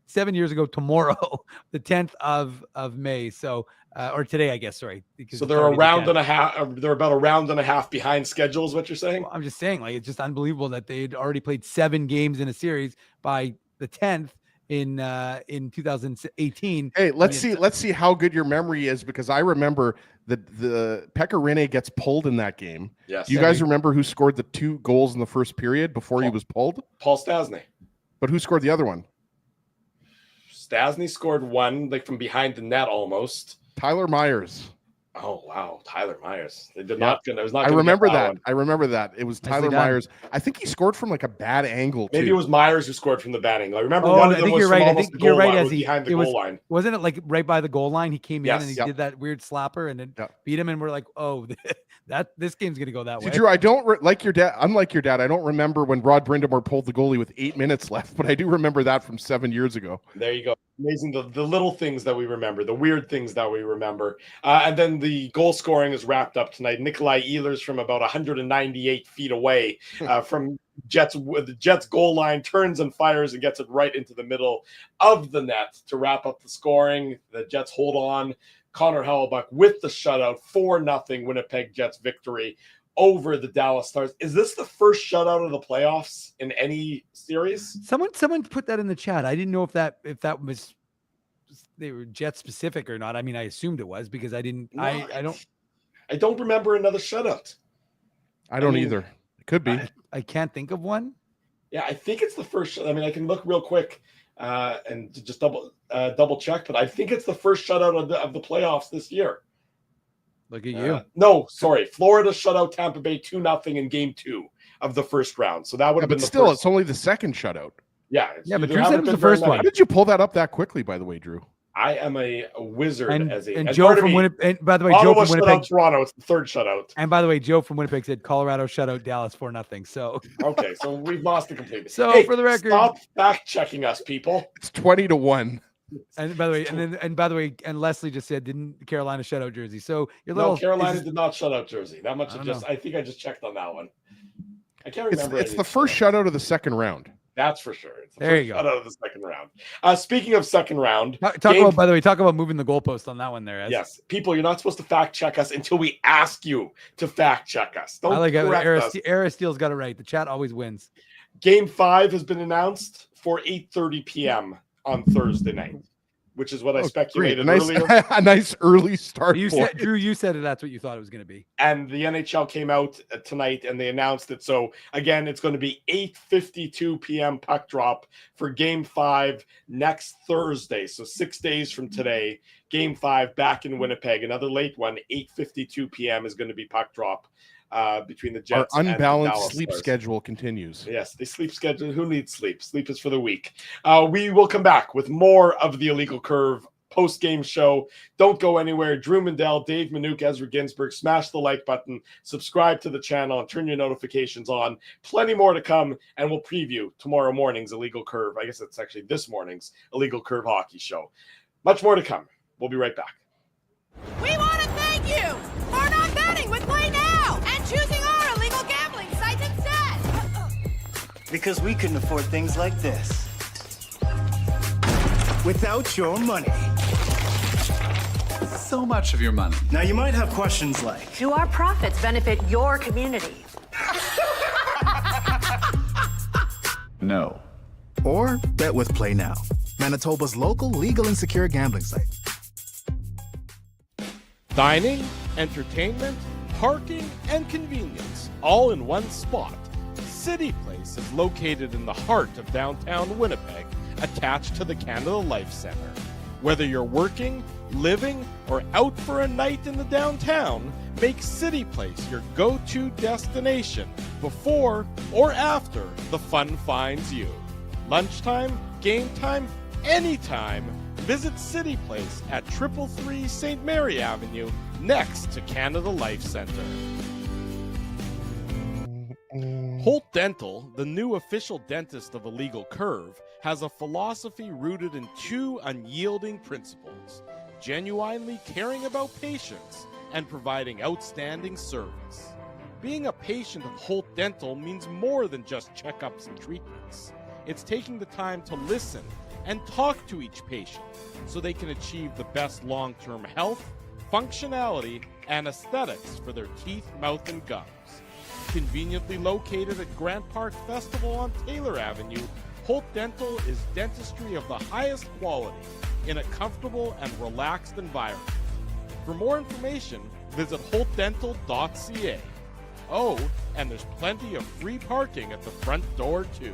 7 years ago tomorrow, the 10th of May. So or today, I guess. Sorry. So they're a round and a half. They're about a round and a half behind schedule, is what you're saying? Well, I'm just saying, like, it's just unbelievable that they'd already played 7 games in a series by the 10th in 2018. Hey, let's see how good your memory is, because I remember the Pekka Rinne gets pulled in that game. Yes. Do you guys remember who scored the 2 goals in the first period before he was pulled? Paul Stastny. But who scored the other one? Stastny scored one, like from behind the net almost. Tyler Myers. Oh wow, Tyler Myers. They did not. It was not. I remember that. One. I remember that. It was Tyler Myers. I think he scored from like a bad angle. Maybe too. it was Myers who scored from the bad angle. I remember one of them was from almost the goal line. It was behind the goal line. Wasn't it like right by the goal line? He came in and he did that weird slapper and then beat him, and we're like, oh, this game's gonna go that way. Drew, I don't like your dad. Unlike your dad, I don't remember when Rod Brind'Amour pulled the goalie with 8 minutes left, but I do remember that from 7 years ago. There you go. Amazing, the little things that we remember, the weird things that we remember. And then the goal scoring is wrapped up tonight. Nikolai Ehlers from about 198 feet away from the Jets goal line turns and fires and gets it right into the middle of the net to wrap up the scoring. The Jets hold on. Connor Hellebuyck with the shutout, 4-0 Winnipeg Jets victory over the Dallas Stars. Is this the first shutout of the playoffs in any series? Someone put that in the chat. I didn't know if that was they were Jet specific or not. I mean, I assumed it was because I didn't. No, I don't remember another shutout. I don't either. It could be. I can't think of one. Yeah, I think it's the first. I mean, I can look real quick and just double check, but I think it's the first shutout of the playoffs this year. Look at you. No, sorry. Florida shut out Tampa Bay 2-0 in game 2 of the first round. So that would have been but the still, first. it's only the second shutout. Yeah. But Drew said it was the first one. How did you pull that up that quickly, by the way, Drew? I am a wizard. And Joe from Winnipeg. And by the way, Joe from Winnipeg. Toronto. It's the third shutout. And by the way, Joe from Winnipeg said Colorado shutout Dallas 4-0. So okay, so we've lost it completely. So hey, for the record, stop fact checking us, people. It's 20-1. And by the way, and Leslie just said, didn't Carolina shut out Jersey? So your No, little Carolina did not shut out Jersey. That much. I think I just checked on that one. I can't remember. It's the first shutout of the second round. That's for sure. It's the There first you go. shutout of the second round. Speaking of second round, talk about moving the goalpost on that one there. Ez. Yes, people, you're not supposed to fact check us until we ask you to fact check us. Don't I like it. correct us. Aristeel's got it right. The chat always wins. Game 5 has been announced for 8:30 p.m. on Thursday night, which is what I speculated earlier. A nice early start. Drew, you said that's what you thought it was going to be. And the NHL came out tonight and they announced it. So again, it's going to be 8:52 p.m. puck drop for Game 5 next Thursday. So 6 days from today, Game 5 back in Winnipeg. Another late one, 8:52 p.m. is going to be puck drop between the Jets. Our and the unbalanced Dallas sleep Stars. schedule continues. Yes, the sleep schedule. Who needs sleep? Sleep is for the weak. We will come back with more of the Illegal Curve post-game show. Don't go anywhere. Drew Mandel, Dave Minuk, Ezra Ginsburg. Smash the like button, subscribe to the channel, and turn your notifications on. Plenty more to come, and we'll preview tomorrow morning's Illegal Curve. I guess it's actually this morning's Illegal Curve hockey show. Much more to come. We'll be right back. We want to thank you for not betting with Play Now and choosing our illegal gambling sites instead. Because we couldn't afford things like this without your money. So much of your money. Now you might have questions like, Do our profits benefit your community? No. or bet with Play Now, Manitoba's local legal and secure gambling site. Dining, entertainment, parking, and convenience, all in one spot. City Place is located in the heart of downtown Winnipeg, attached to the Canada Life Centre. Whether you're working, living, or out for a night in the downtown, make City Place your go-to destination before or after the fun finds you. Lunchtime, game time, anytime, visit City Place at 333 St. Mary Avenue, next to Canada Life Centre. Holt Dental, the new official dentist of Illegal Curve, has a philosophy rooted in two unyielding principles: genuinely caring about patients and providing outstanding service. Being a patient of Holt Dental means more than just checkups and treatments. It's taking the time to listen and talk to each patient so they can achieve the best long-term health, functionality, and aesthetics for their teeth, mouth, and gums. Conveniently located at Grant Park Festival on Taylor Avenue, Holt Dental is dentistry of the highest quality in a comfortable and relaxed environment. For more information, visit holtdental.ca. Oh, and there's plenty of free parking at the front door, too.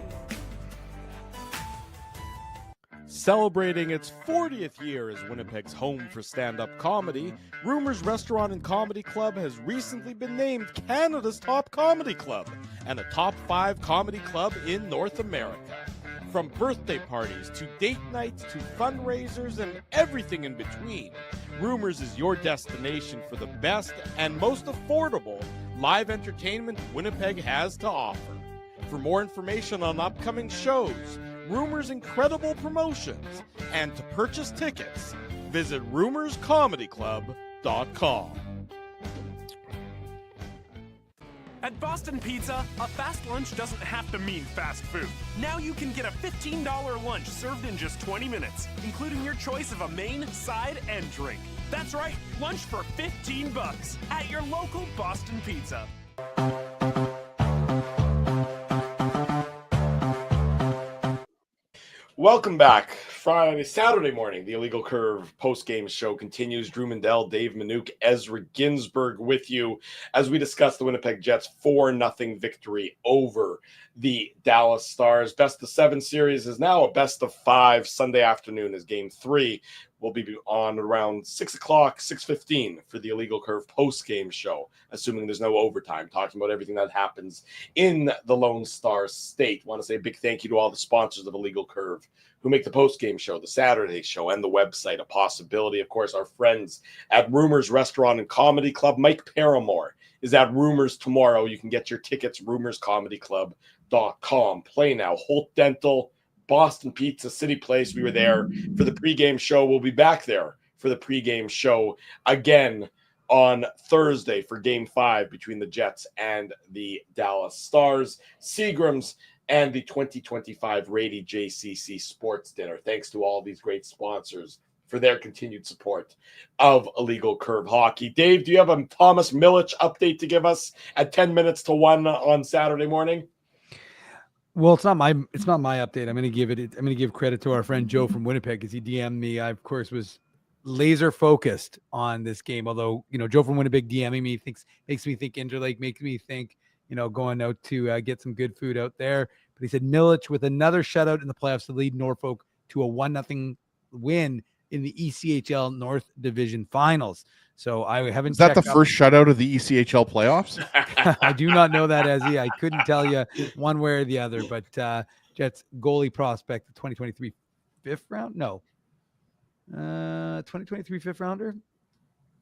Celebrating its 40th year as Winnipeg's home for stand-up comedy, Rumors Restaurant and Comedy Club has recently been named Canada's top comedy club and a top 5 comedy club in North America. From birthday parties to date nights to fundraisers and everything in between, Rumors is your destination for the best and most affordable live entertainment Winnipeg has to offer. For more information on upcoming shows, Rumors' incredible promotions, and to purchase tickets, visit rumorscomedyclub.com. At Boston Pizza, a fast lunch doesn't have to mean fast food. Now you can get a $15 lunch served in just 20 minutes, including your choice of a main, side, and drink. That's right, lunch for $15 at your local Boston Pizza. Welcome back. Saturday morning, the Illegal Curve post-game show continues. Drew Mandel, Dave Minuk, Ezra Ginsburg with you as we discuss the Winnipeg Jets 4-0 victory over the Dallas Stars. Best of 7 series is now a best of 5. Sunday afternoon is game 3. We'll be on around 6 o'clock, 6:15 for the Illegal Curve post-game show, assuming there's no overtime, talking about everything that happens in the Lone Star State. Want to say a big thank you to all the sponsors of Illegal Curve who make the post-game show, the Saturday show, and the website a possibility. Of course, our friends at Rumors Restaurant and Comedy Club. Mike Paramore is at Rumors tomorrow. You can get your tickets, rumorscomedyclub.com. Play now. Holt Dental, Boston Pizza, City Place. We were there for the pregame show. We'll be back there for the pregame show again on Thursday for Game 5 between the Jets and the Dallas Stars. Serums and the 2025 Rady JCC Sports Dinner. Thanks to all these great sponsors for their continued support of Illegal Curve Hockey. Dave, do you have a Thomas Milic update to give us at 10 minutes to 1 on Saturday morning? Well, it's not my update. I'm going to give credit to our friend Joe from Winnipeg because he DM'd me. I, of course, was laser focused on this game. Although, Joe from Winnipeg DMing me makes me think Interlake, makes me think, going out to get some good food out there. But he said Milic with another shutout in the playoffs to lead Norfolk to a 1-0 win in the ECHL North Division Finals. So I haven't. Is that the first shutout of the ECHL playoffs? I do not know that, Ezzy. I couldn't tell you one way or the other. But Jets goalie prospect, the 2023 fifth round? No. 2023 fifth rounder?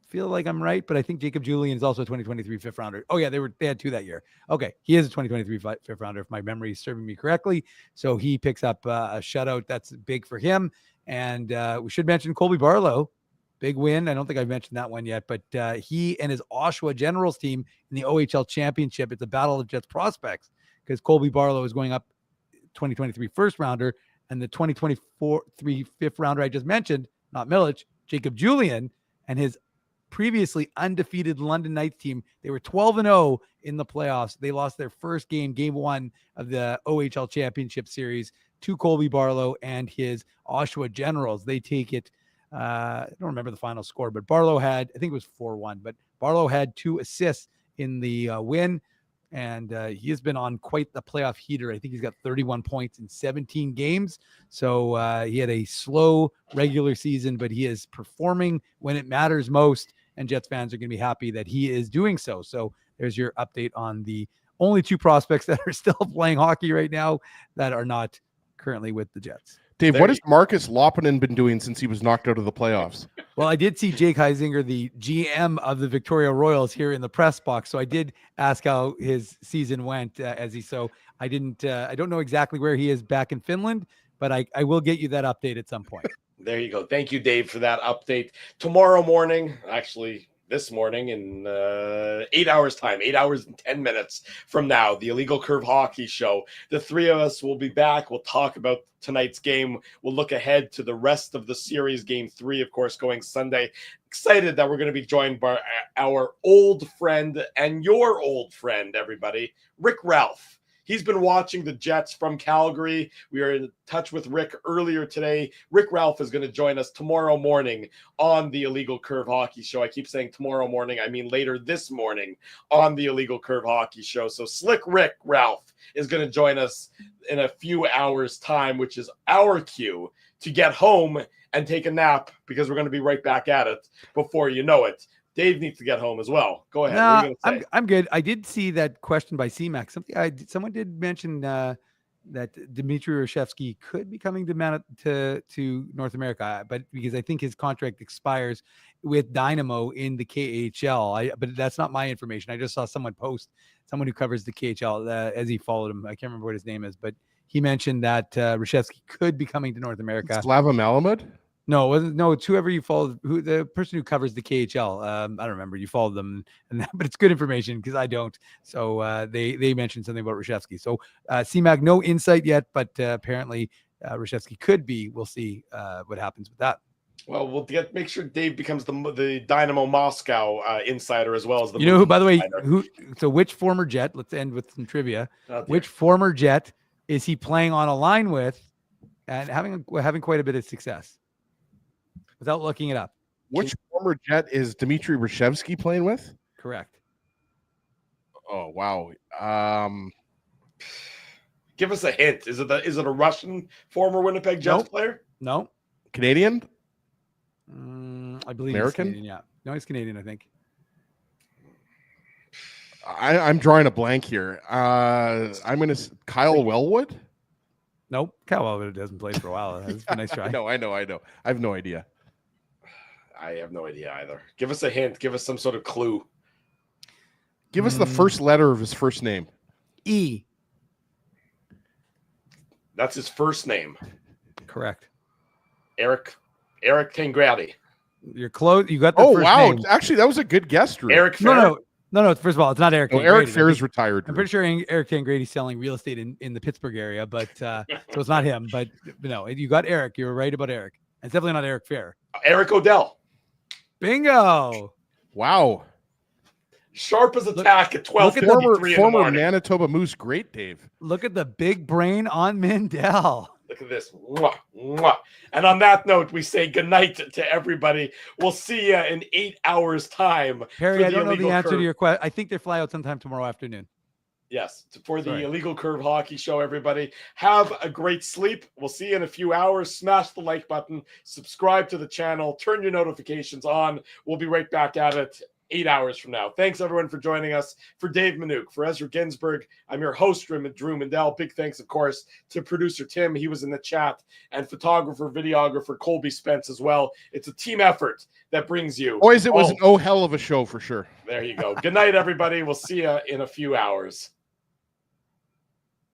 Feel like I'm right, but I think Jacob Julian is also a 2023 fifth rounder. Oh yeah, they had 2 that year. Okay, he is a 2023 fifth rounder if my memory is serving me correctly. So he picks up a shutout. That's big for him. And we should mention Colby Barlow, big win. I don't think I've mentioned that one yet, but he and his Oshawa Generals team in the OHL Championship. It's a battle of Jets prospects because Colby Barlow is going up 2023 first rounder, and the 2023 fifth rounder I just mentioned, not Milic, Jacob Julian, and his previously undefeated London Knights team. They were 12-0 in the playoffs. They lost their first game 1 of the OHL Championship Series to Colby Barlow and his Oshawa Generals. They take it. I don't remember the final score, but Barlow had, I think it was 4-1, but Barlow had 2 assists in the win. And he has been on quite the playoff heater. I think he's got 31 points in 17 games. So he had a slow regular season, but he is performing when it matters most. And Jets fans are going to be happy that he is doing so. So there's your update on the only 2 prospects that are still playing hockey right now that are not currently with the Jets. Dave, what has Marcus Loppinen been doing since he was knocked out of the playoffs? Well, I did see Jake Heisinger, the GM of the Victoria Royals, here in the press box. So I did ask how his season went, so I don't know exactly where he is back in Finland, but I will get you that update at some point. There you go. Thank you, Dave, for that update. Tomorrow morning, actually this morning in 8 hours time, 8 hours and 10 minutes from now, the Illegal Curve Hockey Show. The 3 of us will be back. We'll talk about tonight's game. We'll look ahead to the rest of the series. Game 3, of course, going Sunday. Excited that we're going to be joined by our old friend and your old friend, everybody, Rick Ralph. He's been watching the Jets from Calgary. We are in touch with Rick earlier today. Rick Ralph is going to join us tomorrow morning on the Illegal Curve Hockey Show. I keep saying tomorrow morning. I mean later this morning on the Illegal Curve Hockey Show. So Slick Rick Ralph is going to join us in a few hours' time, which is our cue to get home and take a nap because we're going to be right back at it before you know it. Dave needs to get home as well. Go ahead. What are you gonna say? I'm good. I did see that question by CMAC. Someone did mention that Dmitry Rashevsky could be coming to North America, but because I think his contract expires with Dynamo in the KHL. But that's not my information. I just saw someone who covers the KHL as he followed him. I can't remember what his name is, but he mentioned that Rashevsky could be coming to North America. Slava Malamud? No, it wasn't. No, it's whoever you follow, the person who covers the KHL. I don't remember. You followed them, but it's good information because I don't. So they mentioned something about Rashevsky. So CMAC, no insight yet, but apparently Rashevsky could be. We'll see what happens with that. Well, we'll make sure Dave becomes the Dynamo Moscow insider as well as the. You know who, by the way, insider. so which former Jet? Let's end with some trivia. Oh, dear. Which former Jet is he playing on a line with, and having quite a bit of success? Without looking it up. Which former Jet is Dmitry Reshevsky playing with? Correct. Oh wow. Give us a hint. Is it a Russian former Winnipeg Jets player? No. Canadian? I believe American? He's Canadian, yeah. No, he's Canadian, I think. I'm drawing a blank here. I'm going to Kyle Wellwood. Nope. Kyle Wellwood hasn't played for a while. That's a nice try. I know. I have no idea. I have no idea either. Give us a hint. Give us some sort of clue. Give us the first letter of his first name. E. That's his first name. Correct. Eric Tangradi. You're close. You got the Oh first wow! name. Actually, that was a good guess, Drew. Eric Fair? No. First of all, it's not Eric. No, Tangradi. Eric Fair's retired. I'm pretty sure Eric Tangrady's selling real estate in the Pittsburgh area, but so it's not him. But no, you got Eric. You were right about Eric. It's definitely not Eric Fair. Eric Odell. Bingo! Wow. Sharp as a tack at 12:53 former Manitoba Moose, great Dave. Look at the big brain on Mindell. Look at this. Mwah, mwah. And on that note, we say goodnight to everybody. We'll see you in 8 hours' time. Harry, I don't know the answer to your question. I think they fly out sometime tomorrow afternoon. Yes, for the Illegal Curve Hockey Show, everybody. Have a great sleep. We'll see you in a few hours. Smash the like button. Subscribe to the channel. Turn your notifications on. We'll be right back at it 8 hours from now. Thanks, everyone, for joining us. For Dave Manouk, for Ezra Ginsburg, I'm your host, Drew Mindell. Big thanks, of course, to producer Tim. He was in the chat. And photographer, videographer Colby Spence as well. It's a team effort that brings you. Boys, it was an hell of a show for sure. There you go. Good night, everybody. We'll see you in a few hours.